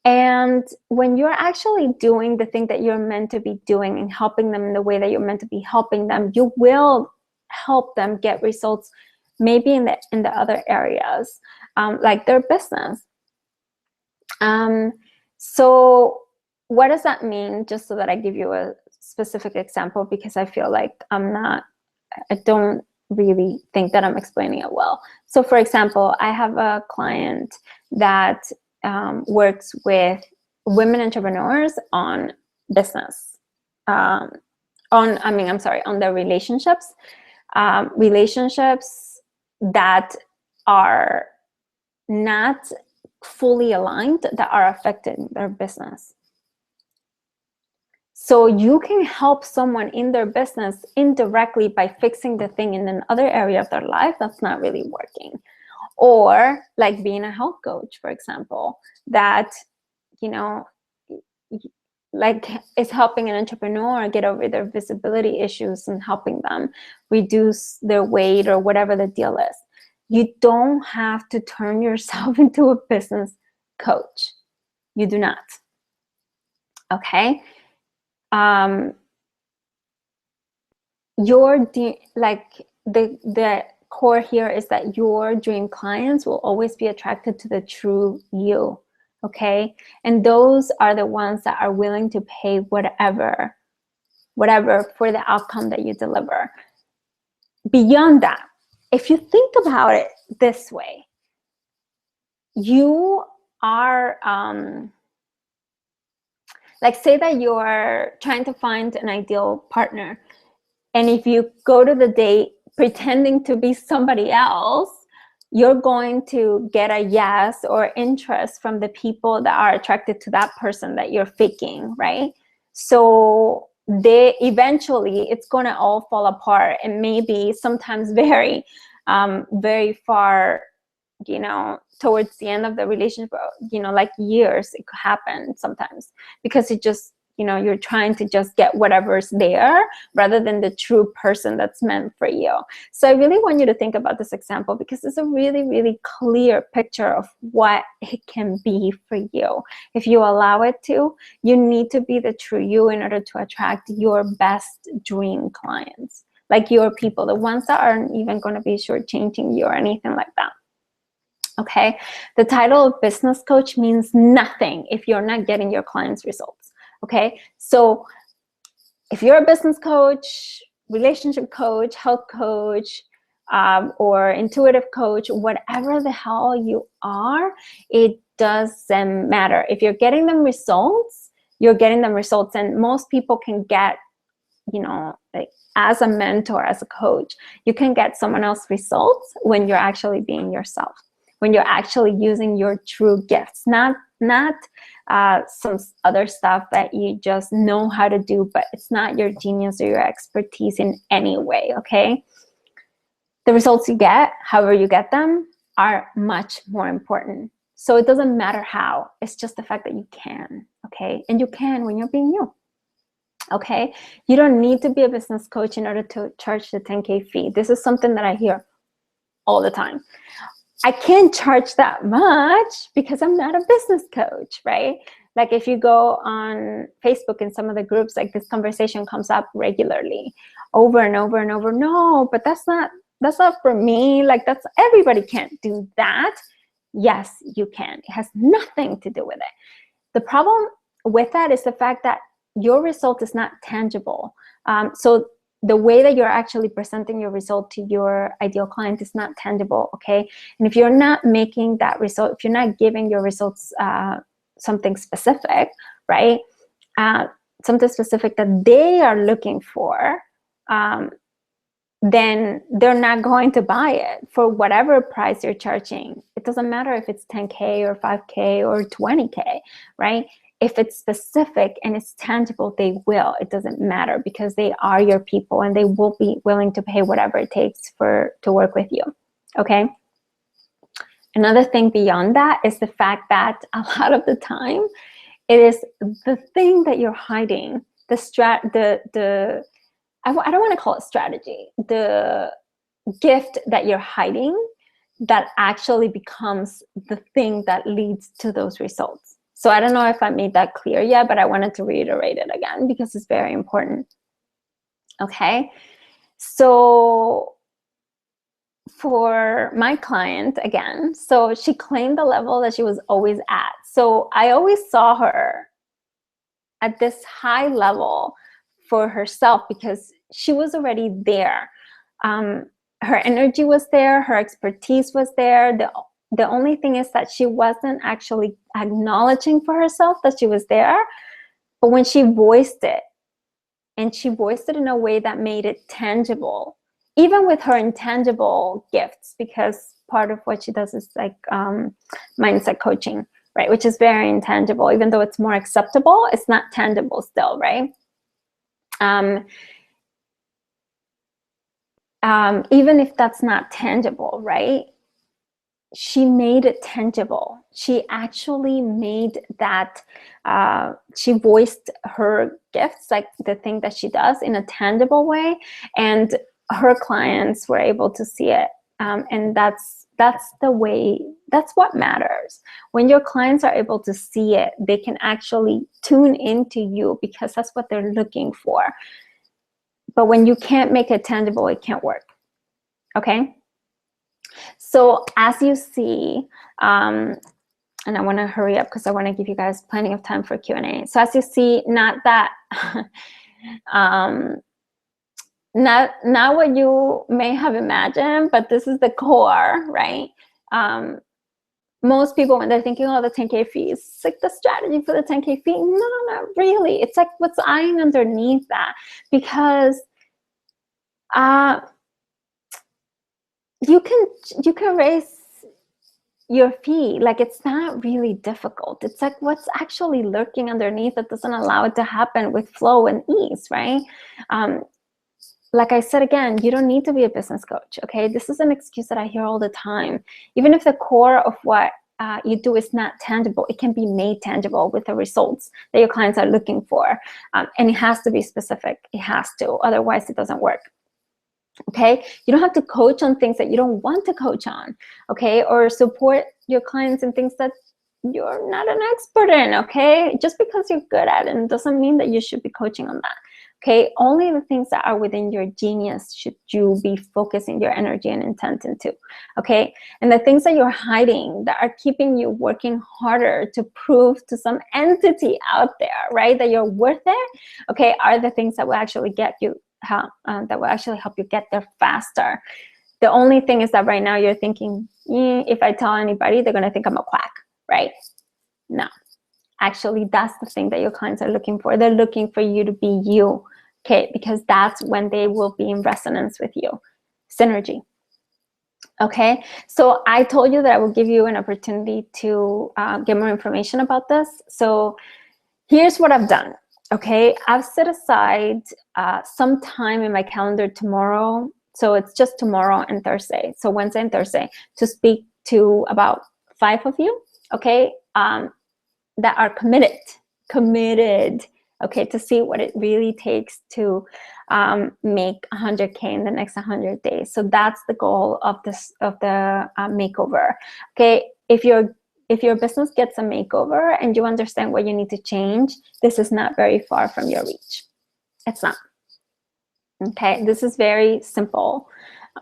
And when you're actually doing the thing that you're meant to be doing and helping them in the way that you're meant to be helping them, you will help them get results maybe in the other areas, like their business. So what does that mean? Just so that I give you a specific example, because I feel like I don't really think that I'm explaining it well. So for example, I have a client that works with women entrepreneurs on business, on their relationships, relationships that are not fully aligned, that are affecting their business. So you can help someone in their business indirectly by fixing the thing in another area of their life that's not really working. Or like being a health coach, for example, that, like is helping an entrepreneur get over their visibility issues and helping them reduce their weight or whatever the deal is. You don't have to turn yourself into a business coach. You do not. Okay? The core here is that your dream clients will always be attracted to the true you. Okay? And those are the ones that are willing to pay whatever for the outcome that you deliver. Beyond that, if you think about it this way, you are, like say that you're trying to find an ideal partner, and if you go to the date pretending to be somebody else, you're going to get a yes or interest from the people that are attracted to that person that you're faking, right? So eventually it's going to all fall apart, and maybe sometimes very far, towards the end of the relationship, like years, it could happen sometimes, because it just, you're trying to just get whatever's there rather than the true person that's meant for you. So I really want you to think about this example, because it's a really, really clear picture of what it can be for you. If you allow it to, you need to be the true you in order to attract your best dream clients, like your people, the ones that aren't even going to be shortchanging you or anything like that. Okay, the title of business coach means nothing if you're not getting your clients results. Okay, so if you're a business coach, relationship coach, health coach, or intuitive coach, whatever the hell you are, it doesn't matter. If you're getting them results, you're getting them results. And most people can get, like as a mentor, as a coach, you can get someone else results when you're actually being yourself, when you're actually using your true gifts, not some other stuff that you just know how to do, but it's not your genius or your expertise in any way, okay? The results you get, however you get them, are much more important. So it doesn't matter how, it's just the fact that you can, okay? And you can when you're being you. Okay, you don't need to be a business coach in order to charge the 10K fee. This is something that I hear all the time. I can't charge that much because I'm not a business coach, right? Like if you go on Facebook in some of the groups, like this conversation comes up regularly over and over and over. No, but that's not for me. Like everybody can't do that. Yes, you can. It has nothing to do with it. The problem with that is the fact that your result is not tangible. So the way that you're actually presenting your result to your ideal client is not tangible, okay? And if you're not making that result, if you're not giving your results something specific, right? Something specific that they are looking for, then they're not going to buy it for whatever price you're charging. It doesn't matter if it's 10K or 5K or 20K, right? If it's specific and it's tangible, they will. It doesn't matter because they are your people and they will be willing to pay whatever it takes to work with you, okay? Another thing beyond that is the fact that a lot of the time, it is the thing that you're hiding, I don't want to call it strategy, the gift that you're hiding that actually becomes the thing that leads to those results. So I don't know if I made that clear yet, but I wanted to reiterate it again because it's very important. Okay, so for my client again, so she claimed the level that she was always at. So I always saw her at this high level for herself because she was already there. Her energy was there, her expertise was there. The only thing is that she wasn't actually acknowledging for herself that she was there. But when she voiced it, and she voiced it in a way that made it tangible, even with her intangible gifts, because part of what she does is like mindset coaching, right? Which is very intangible. Even though it's more acceptable, it's not tangible still, right? Even if that's not tangible, right? She made it tangible. She actually made that, she voiced her gifts, like the thing that she does, in a tangible way, and her clients were able to see it. And that's the way, that's what matters. When your clients are able to see it, they can actually tune into you because that's what they're looking for. But when you can't make it tangible, it can't work. Okay? So as you see, and I want to hurry up because I want to give you guys plenty of time for Q&A. So as you see, not that, not what you may have imagined, but this is the core, right? Most people, when they're thinking, oh, the 10K fees, it's like the strategy for the 10K fee. No, not really. It's like what's lying underneath that, because you can raise your fee. Like, it's not really difficult. It's like what's actually lurking underneath that doesn't allow it to happen with flow and ease, right? Like I said again, you don't need to be a business coach, okay? This is an excuse that I hear all the time. Even if the core of what you do is not tangible, it can be made tangible with the results that your clients are looking for. And it has to be specific. It has to, otherwise it doesn't work. Okay, you don't have to coach on things that you don't want to coach on, okay, or support your clients in things that you're not an expert in, okay? Just because you're good at it doesn't mean that you should be coaching on that, okay? Only the things that are within your genius should you be focusing your energy and intent into, okay? And the things that you're hiding that are keeping you working harder to prove to some entity out there, right, that you're worth it, okay, are the things that will actually get you that will actually help you get there faster. The only thing is that right now you're thinking, if I tell anybody, they're going to think I'm a quack, right? No, actually, that's the thing that your clients are looking for. They're looking for you to be you, okay? Because that's when they will be in resonance with you. Synergy. Okay, so I told you that I will give you an opportunity to get more information about this. So here's what I've done. Okay, I've set aside some time in my calendar tomorrow. So it's just tomorrow and Thursday. So Wednesday and Thursday to speak to about 5 of you, okay, that are committed okay, to see what it really takes to make 100K in the next 100 days. So that's the goal of this, of the makeover. Okay, if your business gets a makeover and you understand what you need to change, this is not very far from your reach. It's not. Okay, this is very simple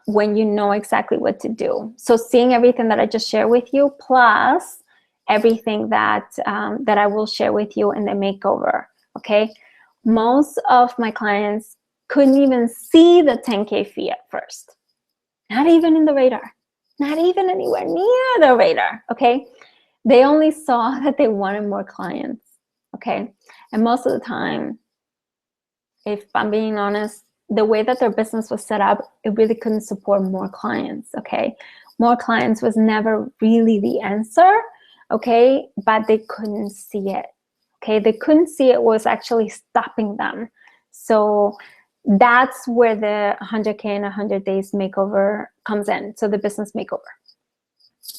when you know exactly what to do. So seeing everything that I just shared with you, plus everything that that I will share with you in the makeover. Okay, most of my clients couldn't even see the 10K fee at first, not even in the radar, not even anywhere near the radar. Okay, they only saw that they wanted more clients. Okay, and most of the time, if I'm being honest, the way that their business was set up, it really couldn't support more clients. Okay, more clients was never really the answer. Okay, but they couldn't see it. Okay, they couldn't see it was actually stopping them. So that's where the 100K in 100 days makeover comes in. So the business makeover.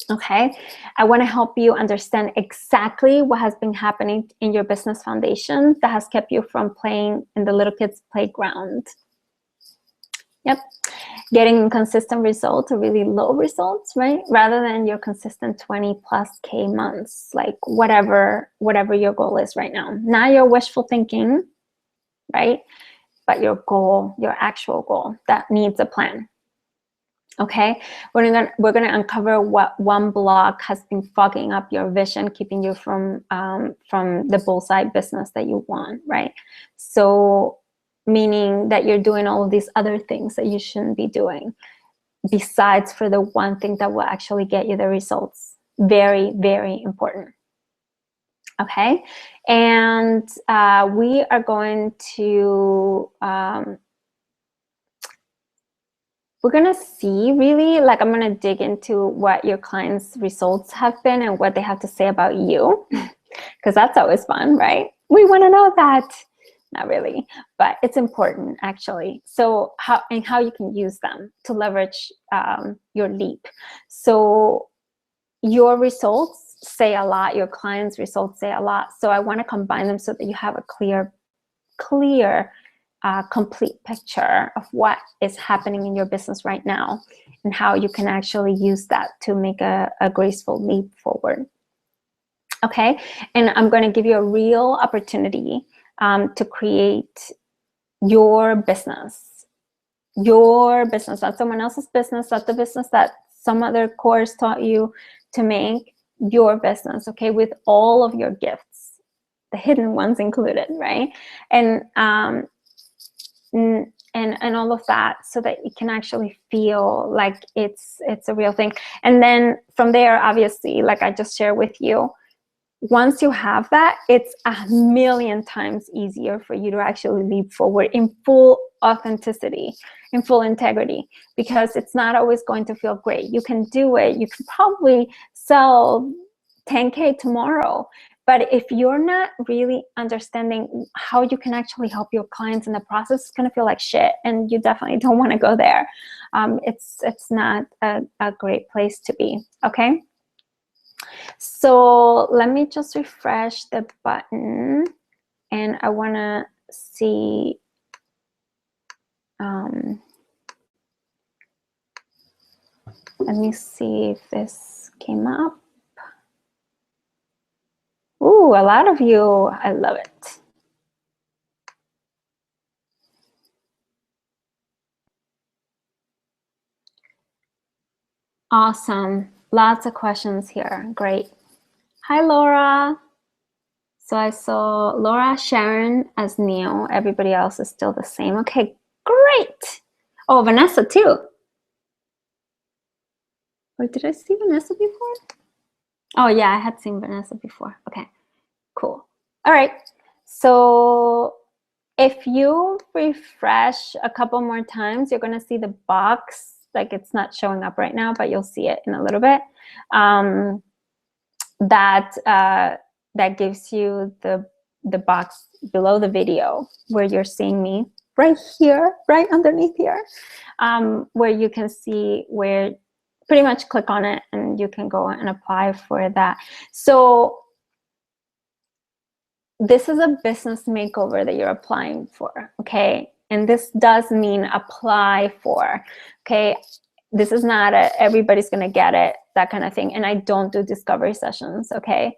Okay, I want to help you understand exactly what has been happening in your business foundation that has kept you from playing in the little kids' playground. Yep, getting consistent results or really low results, right? Rather than your consistent 20+K months, like whatever your goal is right now. Not your wishful thinking, right? But your goal, your actual goal that needs a plan. Okay, we're gonna uncover what one block has been fogging up your vision, keeping you from the bullseye business that you want, right? So meaning that you're doing all of these other things that you shouldn't be doing, besides for the one thing that will actually get you the results. Very, very important. Okay, and we are going to we're gonna see really, like, I'm gonna dig into what your clients' results have been and what they have to say about you, because that's always fun, right? We want to know that. Not really, but it's important actually. So how you can use them to leverage your leap. So your results say a lot, your clients' results say a lot. So I want to combine them so that you have a clear complete picture of what is happening in your business right now and how you can actually use that to make a graceful leap forward. Okay, and I'm going to give you a real opportunity to create your business, not someone else's business, not the business that some other course taught you to make, your business, okay, with all of your gifts, the hidden ones included, right? And all of that, so that you can actually feel like it's a real thing. And then from there, obviously, like I just shared with you, once you have that, it's 1,000,000 times easier for you to actually leap forward in full authenticity, in full integrity, because it's not always going to feel great. You can do it. You can probably sell 10K tomorrow. But if you're not really understanding how you can actually help your clients in the process, it's going to feel like shit, and you definitely don't want to go there. It's not a great place to be, okay? So let me just refresh the button, and I want to see, let me see if this came up. Ooh, a lot of you, I love it. Awesome, lots of questions here, great. Hi, Laura. So I saw Laura, Sharon as Neo. Everybody else is still the same. Okay, great. Oh, Vanessa too. Wait, did I see Vanessa before? Oh yeah, I had seen Vanessa before. Okay, cool. All right, so if you refresh a couple more times, you're gonna see the box. Like, it's not showing up right now, but you'll see it in a little bit. That gives you the box below the video where you're seeing me right here, right underneath here, where you can see where, pretty much click on it and you can go and apply for that. So this is a business makeover that you're applying for, okay? And this does mean apply for, okay? This is not a everybody's gonna get it, that kind of thing. And I don't do discovery sessions, okay?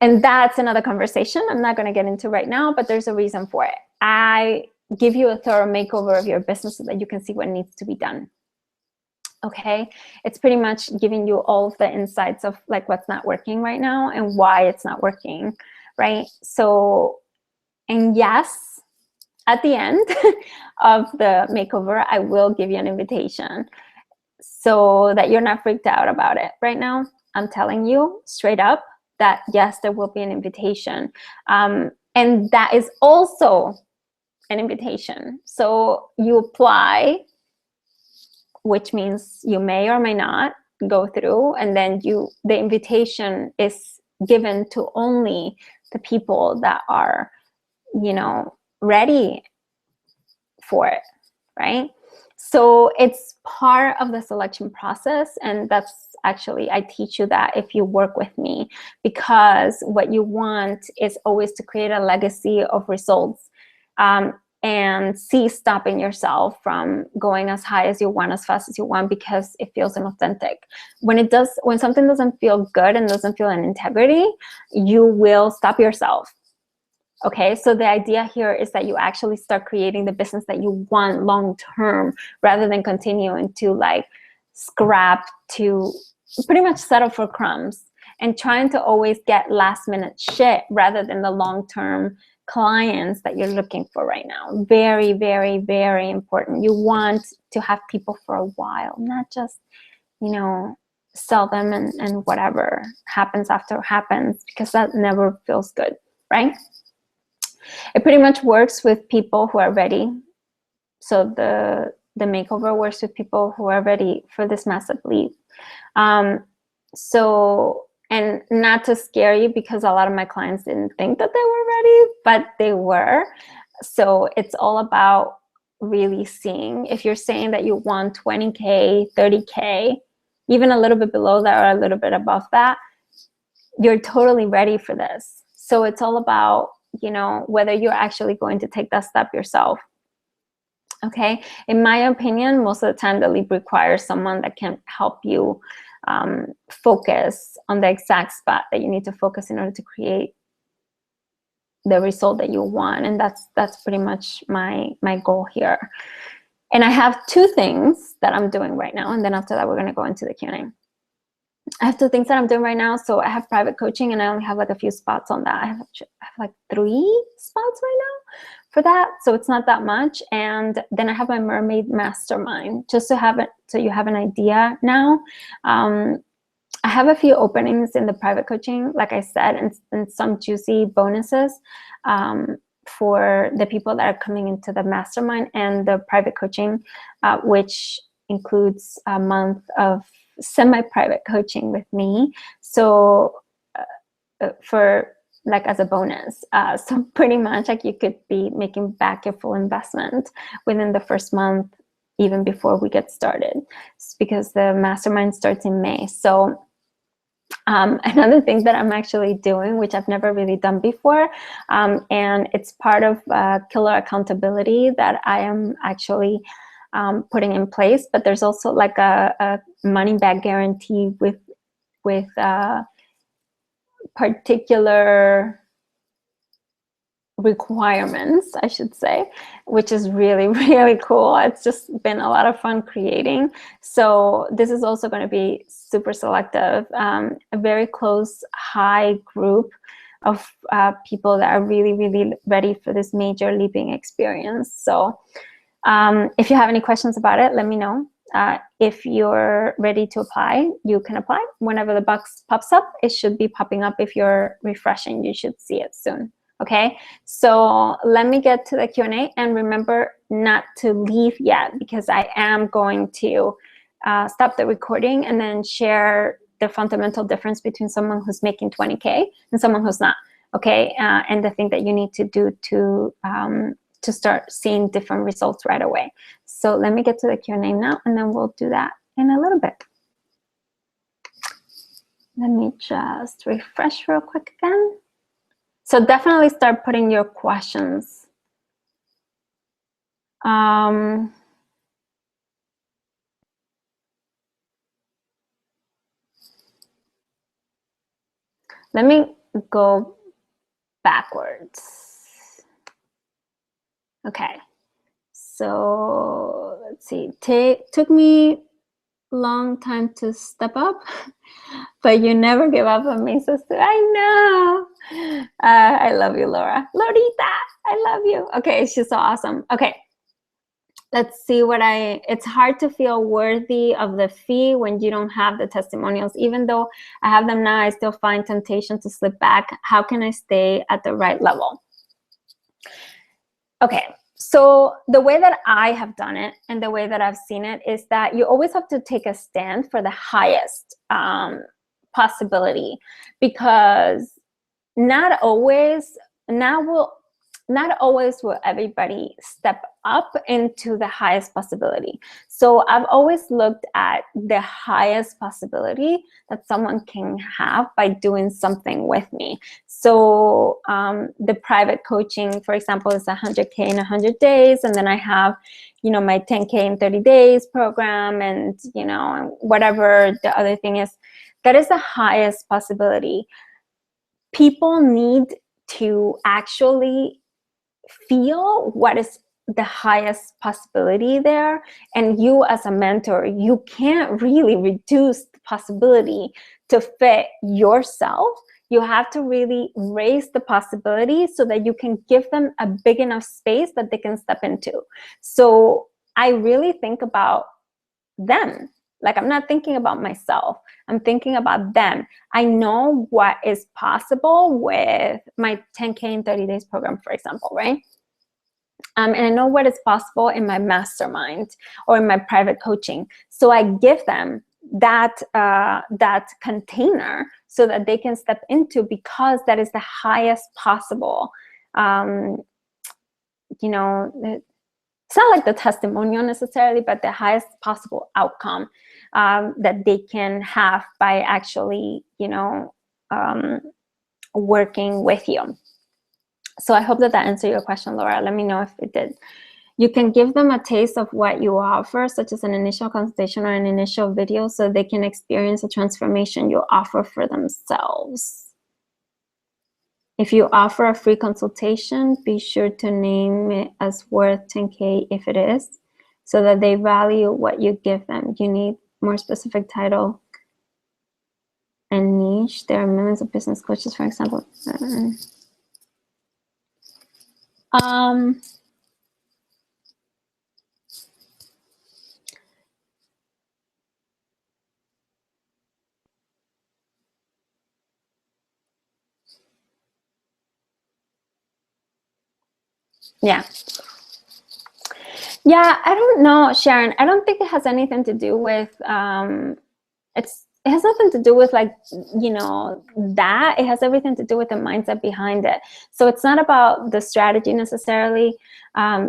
And that's another conversation I'm not gonna get into right now, but there's a reason for it. I give you a thorough makeover of your business so that you can see what needs to be done. Okay, it's pretty much giving you all of the insights of like what's not working right now and why it's not working, right? So, and yes, at the end of the makeover, I will give you an invitation so that you're not freaked out about it right now. I'm telling you straight up that yes, there will be an invitation. And that is also an invitation. So you apply, which means you may or may not go through, and then the invitation is given to only the people that are, you know, ready for it, right? So it's part of the selection process, and that's actually, I teach you that if you work with me, because what you want is always to create a legacy of results, and cease stopping yourself from going as high as you want, as fast as you want, because it feels inauthentic. When something doesn't feel good and doesn't feel in integrity, you will stop yourself. Okay, so the idea here is that you actually start creating the business that you want long term, rather than continuing to like scrap, to pretty much settle for crumbs and trying to always get last minute shit rather than the long term clients that you're looking for right now. Very, very, very important. You want to have people for a while, not just, you know, sell them and whatever happens after happens, because that never feels good, right? It pretty much works with people who are ready. So the makeover works with people who are ready for this massive leap. So, and not to scare you, because a lot of my clients didn't think that they were ready, but they were. So it's all about really seeing, if you're saying that you want 20K, 30K, even a little bit below that or a little bit above that, you're totally ready for this. So it's all about, you know, whether you're actually going to take that step yourself. Okay, in my opinion, most of the time the leap requires someone that can help you focus on the exact spot that you need to focus in order to create the result that you want. And that's pretty much my goal here. And I have two things that I'm doing right now, and then after that we're going to go into the Q&A. I have two things that I'm doing right now. So I have private coaching, and I only have like a few spots on that. I have like 3 spots right now for that, so it's not that much. And then I have my mermaid mastermind, just to have it, so you have an idea now. I have a few openings in the private coaching, like I said, and some juicy bonuses for the people that are coming into the mastermind and the private coaching, which includes a month of semi-private coaching with me. So for like as a bonus. So pretty much like you could be making back your full investment within the first month, even before we get started, because the mastermind starts in May. So another thing that I'm actually doing, which I've never really done before, and it's part of killer accountability that I am actually putting in place, but there's also like a money back guarantee with particular requirements, I should say, which is really, really cool. It's just been a lot of fun creating. So this is also going to be super selective, a very close, high group of people that are really, really ready for this major leaping experience. So if you have any questions about it, let me know. If you're ready to apply, you can apply. Whenever the box pops up, it should be popping up. If you're refreshing, you should see it soon. Okay, so let me get to the Q&A, and remember not to leave yet, because I am going to stop the recording and then share the fundamental difference between someone who's making 20K and someone who's not. Okay, and the thing that you need to do to start seeing different results right away. So let me get to the Q&A now, and then we'll do that in a little bit. Let me just refresh real quick again. So definitely start putting your questions. Let me go backwards. Okay. So let's see. Took me long time to step up, but you never give up on me, sister. I know. I love you, Laura. Lorita, I love you. Okay, she's so awesome. Okay. Let's see it's hard to feel worthy of the fee when you don't have the testimonials. Even though I have them now, I still find temptation to slip back. How can I stay at the right level? Okay, so the way that I have done it and the way that I've seen it is that you always have to take a stand for the highest possibility, because not always will everybody step up into the highest possibility. So I've always looked at the highest possibility that someone can have by doing something with me. So the private coaching, for example, is 100K in 100 days. And then I have, my 10K in 30 days program, and, whatever the other thing is. That is the highest possibility. People need to actually feel what is the highest possibility there. And you as a mentor, you can't really reduce the possibility to fit yourself. You have to really raise the possibility so that you can give them a big enough space that they can step into. So I really think about them. Like, I'm not thinking about myself. I'm thinking about them. I know what is possible with my 10K in 30 days program, for example, right? And I know what is possible in my mastermind or in my private coaching. So I give them that container so that they can step into, because that is the highest possible, it's not like the testimonial necessarily, but the highest possible outcome that they can have by actually, working with you. So I hope that answered your question, Laura. Let me know if it did. You can give them a taste of what you offer, such as an initial consultation or an initial video, so they can experience the transformation you offer for themselves. If you offer a free consultation, be sure to name it as worth 10K if it is, so that they value what you give them. You need more specific title and niche. There are millions of business coaches, for example. Yeah. Yeah, I don't know, Sharon. I don't think it has anything to do with, it has nothing to do with that. It has everything to do with the mindset behind it. So it's not about the strategy necessarily.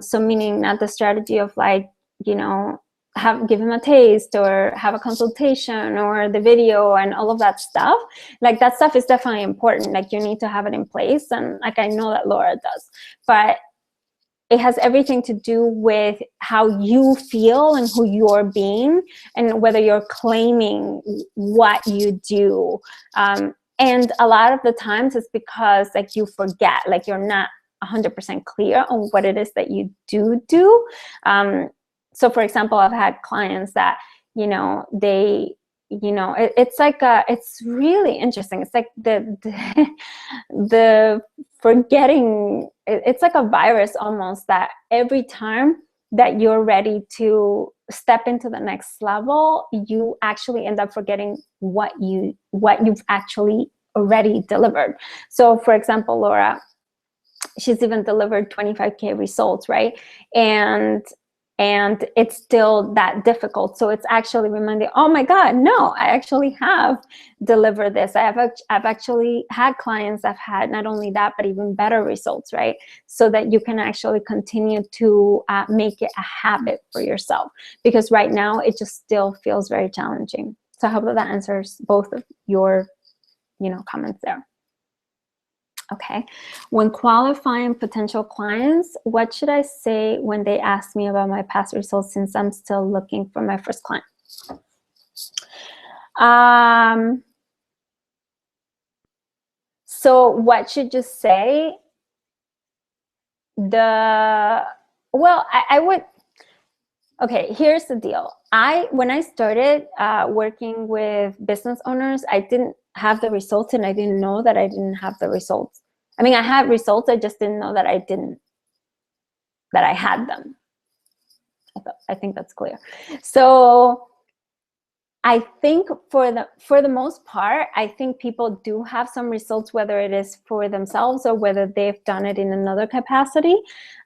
So meaning not the strategy of give them a taste or have a consultation or the video and all of that stuff. Like, that stuff is definitely important. Like, you need to have it in place. And like, I know that Laura does, but it has everything to do with how you feel and who you're being, and whether you're claiming what you do. And a lot of the times it's because you forget, you're not 100% clear on what it is that you do. So for example, I've had clients that, it's really interesting. It's like the forgetting, it's like a virus almost, that every time that you're ready to step into the next level, you actually end up forgetting what you've actually already delivered. So for example, Laura, she's even delivered 25K results, right? And it's still that difficult. So it's actually reminding, oh my God, no, I actually have delivered this. I've actually had clients that have had not only that, but even better results, right? So that you can actually continue to make it a habit for yourself. Because right now it just still feels very challenging. So I hope that answers both of your, comments there. Okay. When qualifying potential clients, what should I say when they ask me about my past results since I'm still looking for my first client? So what should you say? I would, okay, here's the deal. When I started working with business owners, I didn't have the results, and I didn't know that I didn't have the results. I mean, I had results, I just didn't know that I had them. I think that's clear. So I think for the most part, I think people do have some results, whether it is for themselves or whether they've done it in another capacity.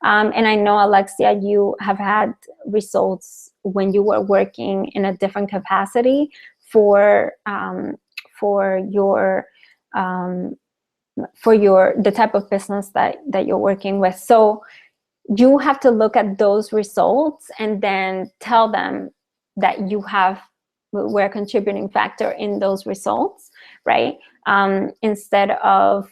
And I know, Alexia, you have had results when you were working in a different capacity for the type of business that you're working with. So you have to look at those results and then tell them that we're a contributing factor in those results, right? Instead of,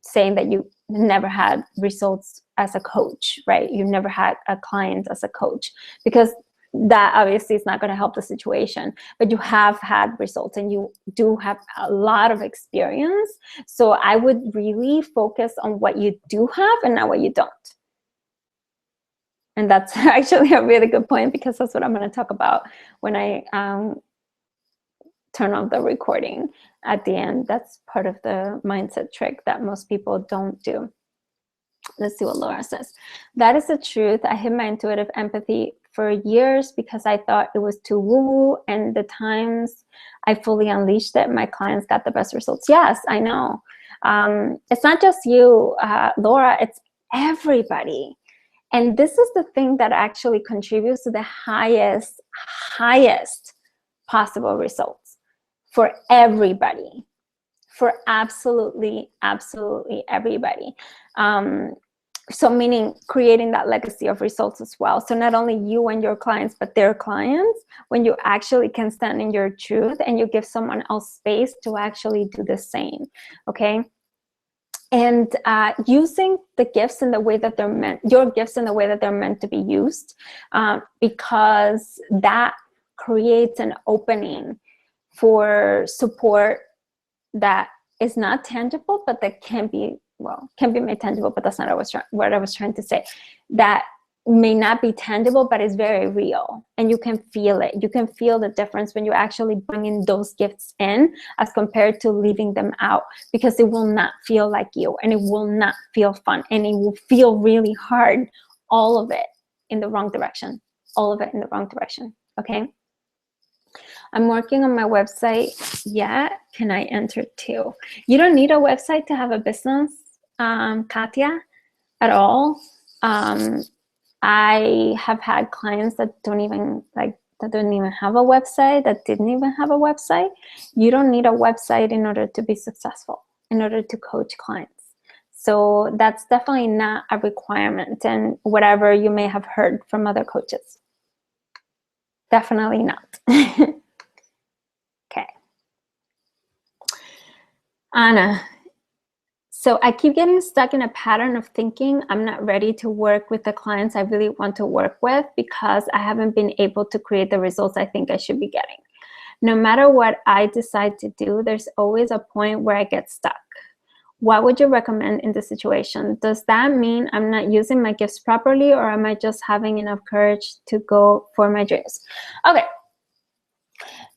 saying that you never had results as a coach, right? You never had a client as a coach, because that obviously is not going to help the situation, but you have had results and you do have a lot of experience. So I would really focus on what you do have and not what you don't. And that's actually a really good point, because that's what I'm going to talk about when I turn off the recording at the end. That's part of the mindset trick that most people don't do. Let's see what Laura says. That is the truth. I hid my intuitive empathy for years because I thought it was too woo-woo, and the times I fully unleashed it, my clients got the best results. Yes, I know. It's not just you, Laura, it's everybody. And this is the thing that actually contributes to the highest possible results for everybody, for absolutely everybody. So meaning creating that legacy of results as well. So not only you and your clients, but their clients, when you actually can stand in your truth and you give someone else space to actually do the same, okay? And using the gifts in the way that they're meant, your gifts in the way that they're meant to be used, because that creates an opening for support that is not tangible, but that can be made tangible, but that's not what I was trying to say. That may not be tangible, but is very real, and you can feel it. You can feel the difference when you actually bring in those gifts in as compared to leaving them out, because it will not feel like you, and it will not feel fun, and it will feel really hard. All of it in the wrong direction. All of it in the wrong direction. Okay. I'm working on my website yet. Can I enter too? You don't need a website to have a business, Katya, at all. I have had clients that don't even have a website, that didn't even have a website. You don't need a website in order to be successful, in order to coach clients. So that's definitely not a requirement, and whatever you may have heard from other coaches. Definitely not. Okay. Anna. So I keep getting stuck in a pattern of thinking I'm not ready to work with the clients I really want to work with because I haven't been able to create the results I think I should be getting. No matter what I decide to do, there's always a point where I get stuck. What would you recommend in this situation? Does that mean I'm not using my gifts properly, or am I just having enough courage to go for my dreams? Okay.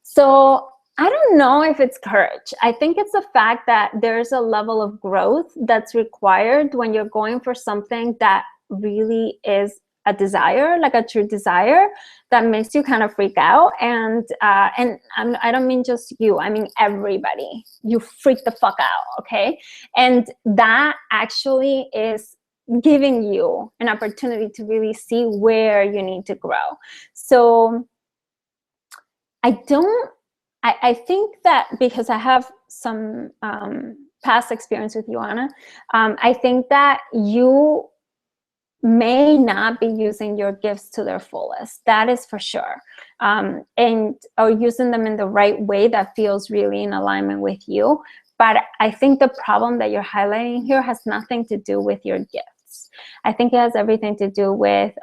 So I don't know if it's courage. I think it's the fact that there's a level of growth that's required when you're going for something that really is a desire, like a true desire, that makes you kind of freak out. And I don't mean just you, I mean everybody. You freak the fuck out, okay? And that actually is giving you an opportunity to really see where you need to grow. So I think that because I have some past experience with you, Anna, I think that you may not be using your gifts to their fullest. That is for sure. Or using them in the right way that feels really in alignment with you. But I think the problem that you're highlighting here has nothing to do with your gifts. I think it has everything to do with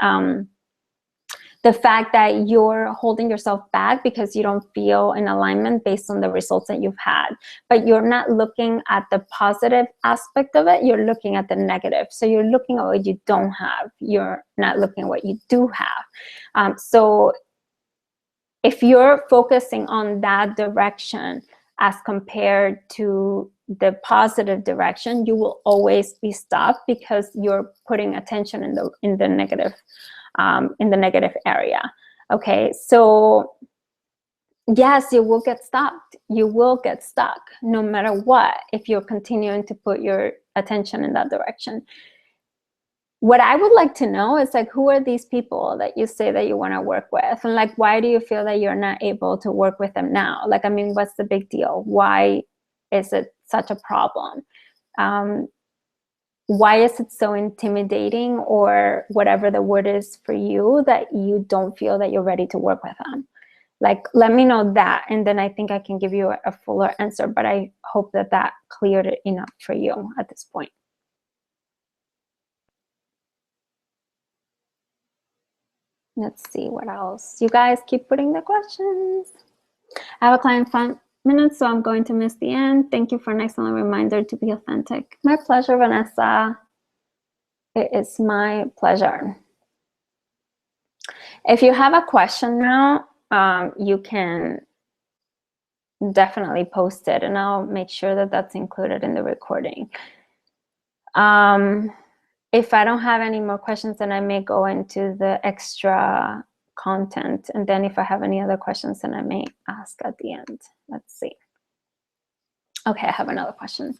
the fact that you're holding yourself back because you don't feel in alignment based on the results that you've had. But you're not looking at the positive aspect of it, you're looking at the negative. So you're looking at what you don't have, you're not looking at what you do have. So if you're focusing on that direction as compared to the positive direction, you will always be stuck because you're putting attention in the negative area. Okay, so yes, you will get stuck. You will get stuck no matter what if you're continuing to put your attention in that direction. What I would like to know is, like, who are these people that you say that you want to work with? And like, why do you feel that you're not able to work with them now? Like, I mean, what's the big deal? Why is it such a problem? Why is it so intimidating, or whatever the word is for you, that you don't feel that you're ready to work with them? Like, let me know that, and then I think I can give you a fuller answer, but I hope that that cleared it enough for you at this point. Let's see what else. You guys keep putting the questions. I have a client 5 minutes, so I'm going to miss the end. Thank you for an excellent reminder to be authentic. My pleasure, Vanessa. It is my pleasure. If you have a question now, you can definitely post it, and I'll make sure that that's included in the recording. If I don't have any more questions, then I may go into the extra content. And then if I have any other questions, then I may ask at the end. Let's see. Okay, I have another question.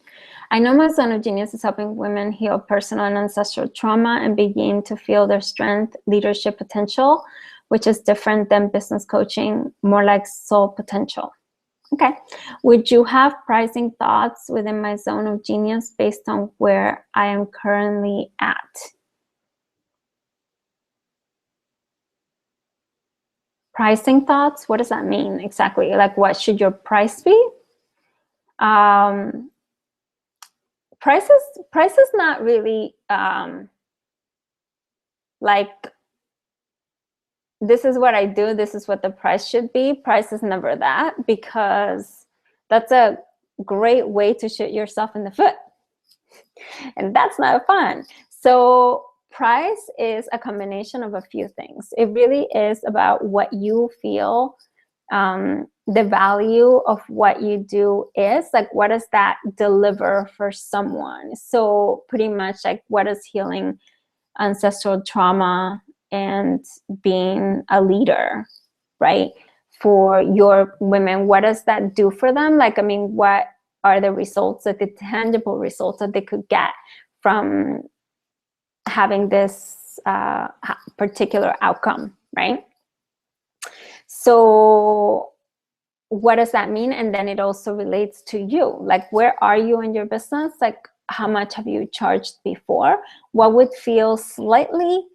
I know my zone of genius is helping women heal personal and ancestral trauma and begin to feel their strength, leadership potential, which is different than business coaching, more like soul potential. Okay. Would you have pricing thoughts within my zone of genius based on where I am currently at? Pricing thoughts? What does that mean exactly? Like, what should your price be? Price is not really like, this is what I do, this is what the price should be. Price is never that, because that's a great way to shoot yourself in the foot. And that's not fun. So price is a combination of a few things. It really is about what you feel the value of what you do is. Like, what does that deliver for someone? So pretty much like, what is healing ancestral trauma and being a leader, right? For your women, what does that do for them? Like, I mean, what are the results, like the tangible results that they could get from having this particular outcome, right? So what does that mean? And then it also relates to you. Like, where are you in your business? Like, how much have you charged before? What would feel slightly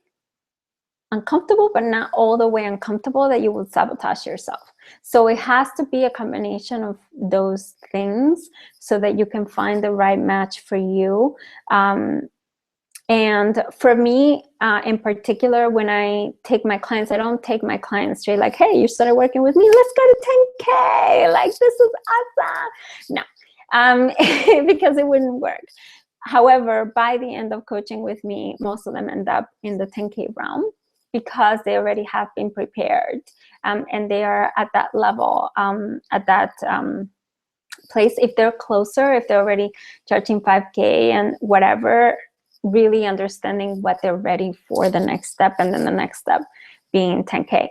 uncomfortable, but not all the way uncomfortable that you would sabotage yourself? So it has to be a combination of those things so that you can find the right match for you. And for me, in particular, when I take my clients, I don't take my clients straight like, hey, you started working with me, let's go to 10K. Like, this is awesome. No, because it wouldn't work. However, by the end of coaching with me, most of them end up in the 10K realm because they already have been prepared, and they are at that level, at that place. If they're closer, if they're already charging 5K and whatever, really understanding what they're ready for, the next step, and then the next step being 10K.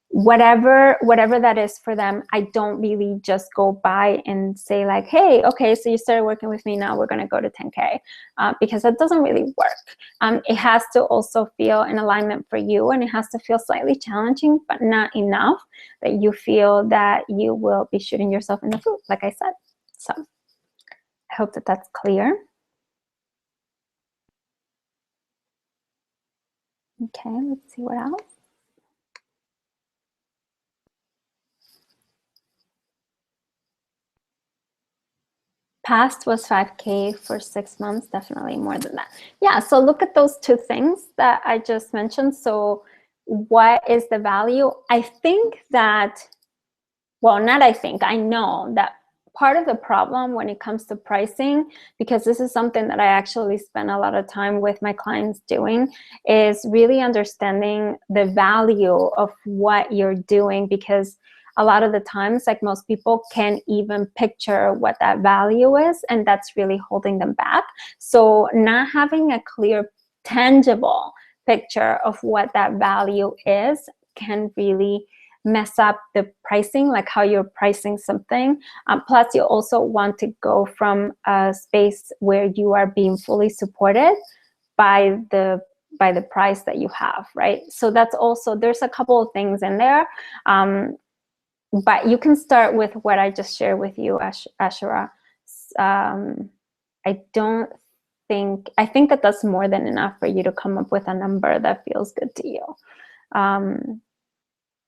Whatever that is for them, I don't really just go by and say like, hey, okay, so you started working with me, now we're going to go to 10K, because that doesn't really work. It has to also feel in alignment for you, and it has to feel slightly challenging, but not enough that you feel that you will be shooting yourself in the foot, like I said. So I hope that that's clear. Okay, let's see what else. Past was 5K for 6 months, definitely more than that. Yeah, so look at those two things that I just mentioned. So what is the value? I think that, well, not I think, I know that part of the problem when it comes to pricing, because this is something that I actually spend a lot of time with my clients doing, is really understanding the value of what you're doing, because a lot of the times, like most people can't even picture what that value is, and that's really holding them back. So not having a clear, tangible picture of what that value is can really mess up the pricing, like how you're pricing something. Plus, you also want to go from a space where you are being fully supported by the price that you have, right? So that's also, there's a couple of things in there. But you can start with what I just shared with you, Ashura. I think that that's more than enough for you to come up with a number that feels good to you.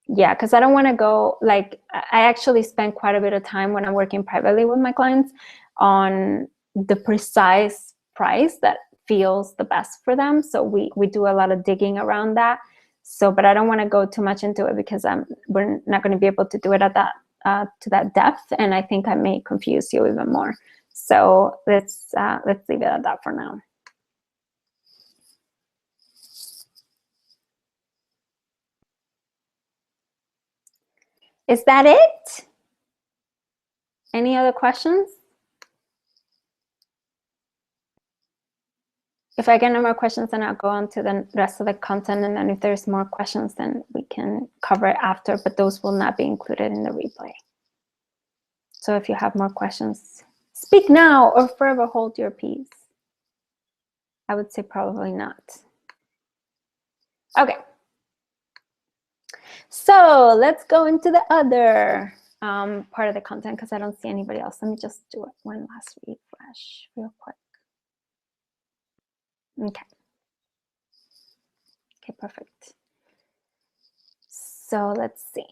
Yeah, because I don't want to go, like, I actually spend quite a bit of time when I'm working privately with my clients on the precise price that feels the best for them. So we do a lot of digging around that. So, but I don't want to go too much into it because we're not going to be able to do it at that to that depth, and I think I may confuse you even more. So let's leave it at that for now. Is that it? Any other questions? If I get no more questions, then I'll go on to the rest of the content. And then if there's more questions, then we can cover it after, but those will not be included in the replay. So if you have more questions, speak now or forever hold your peace. I would say probably not. Okay. So let's go into the other part of the content because I don't see anybody else. Let me just do one last refresh real quick. Okay. Okay, perfect. So let's see.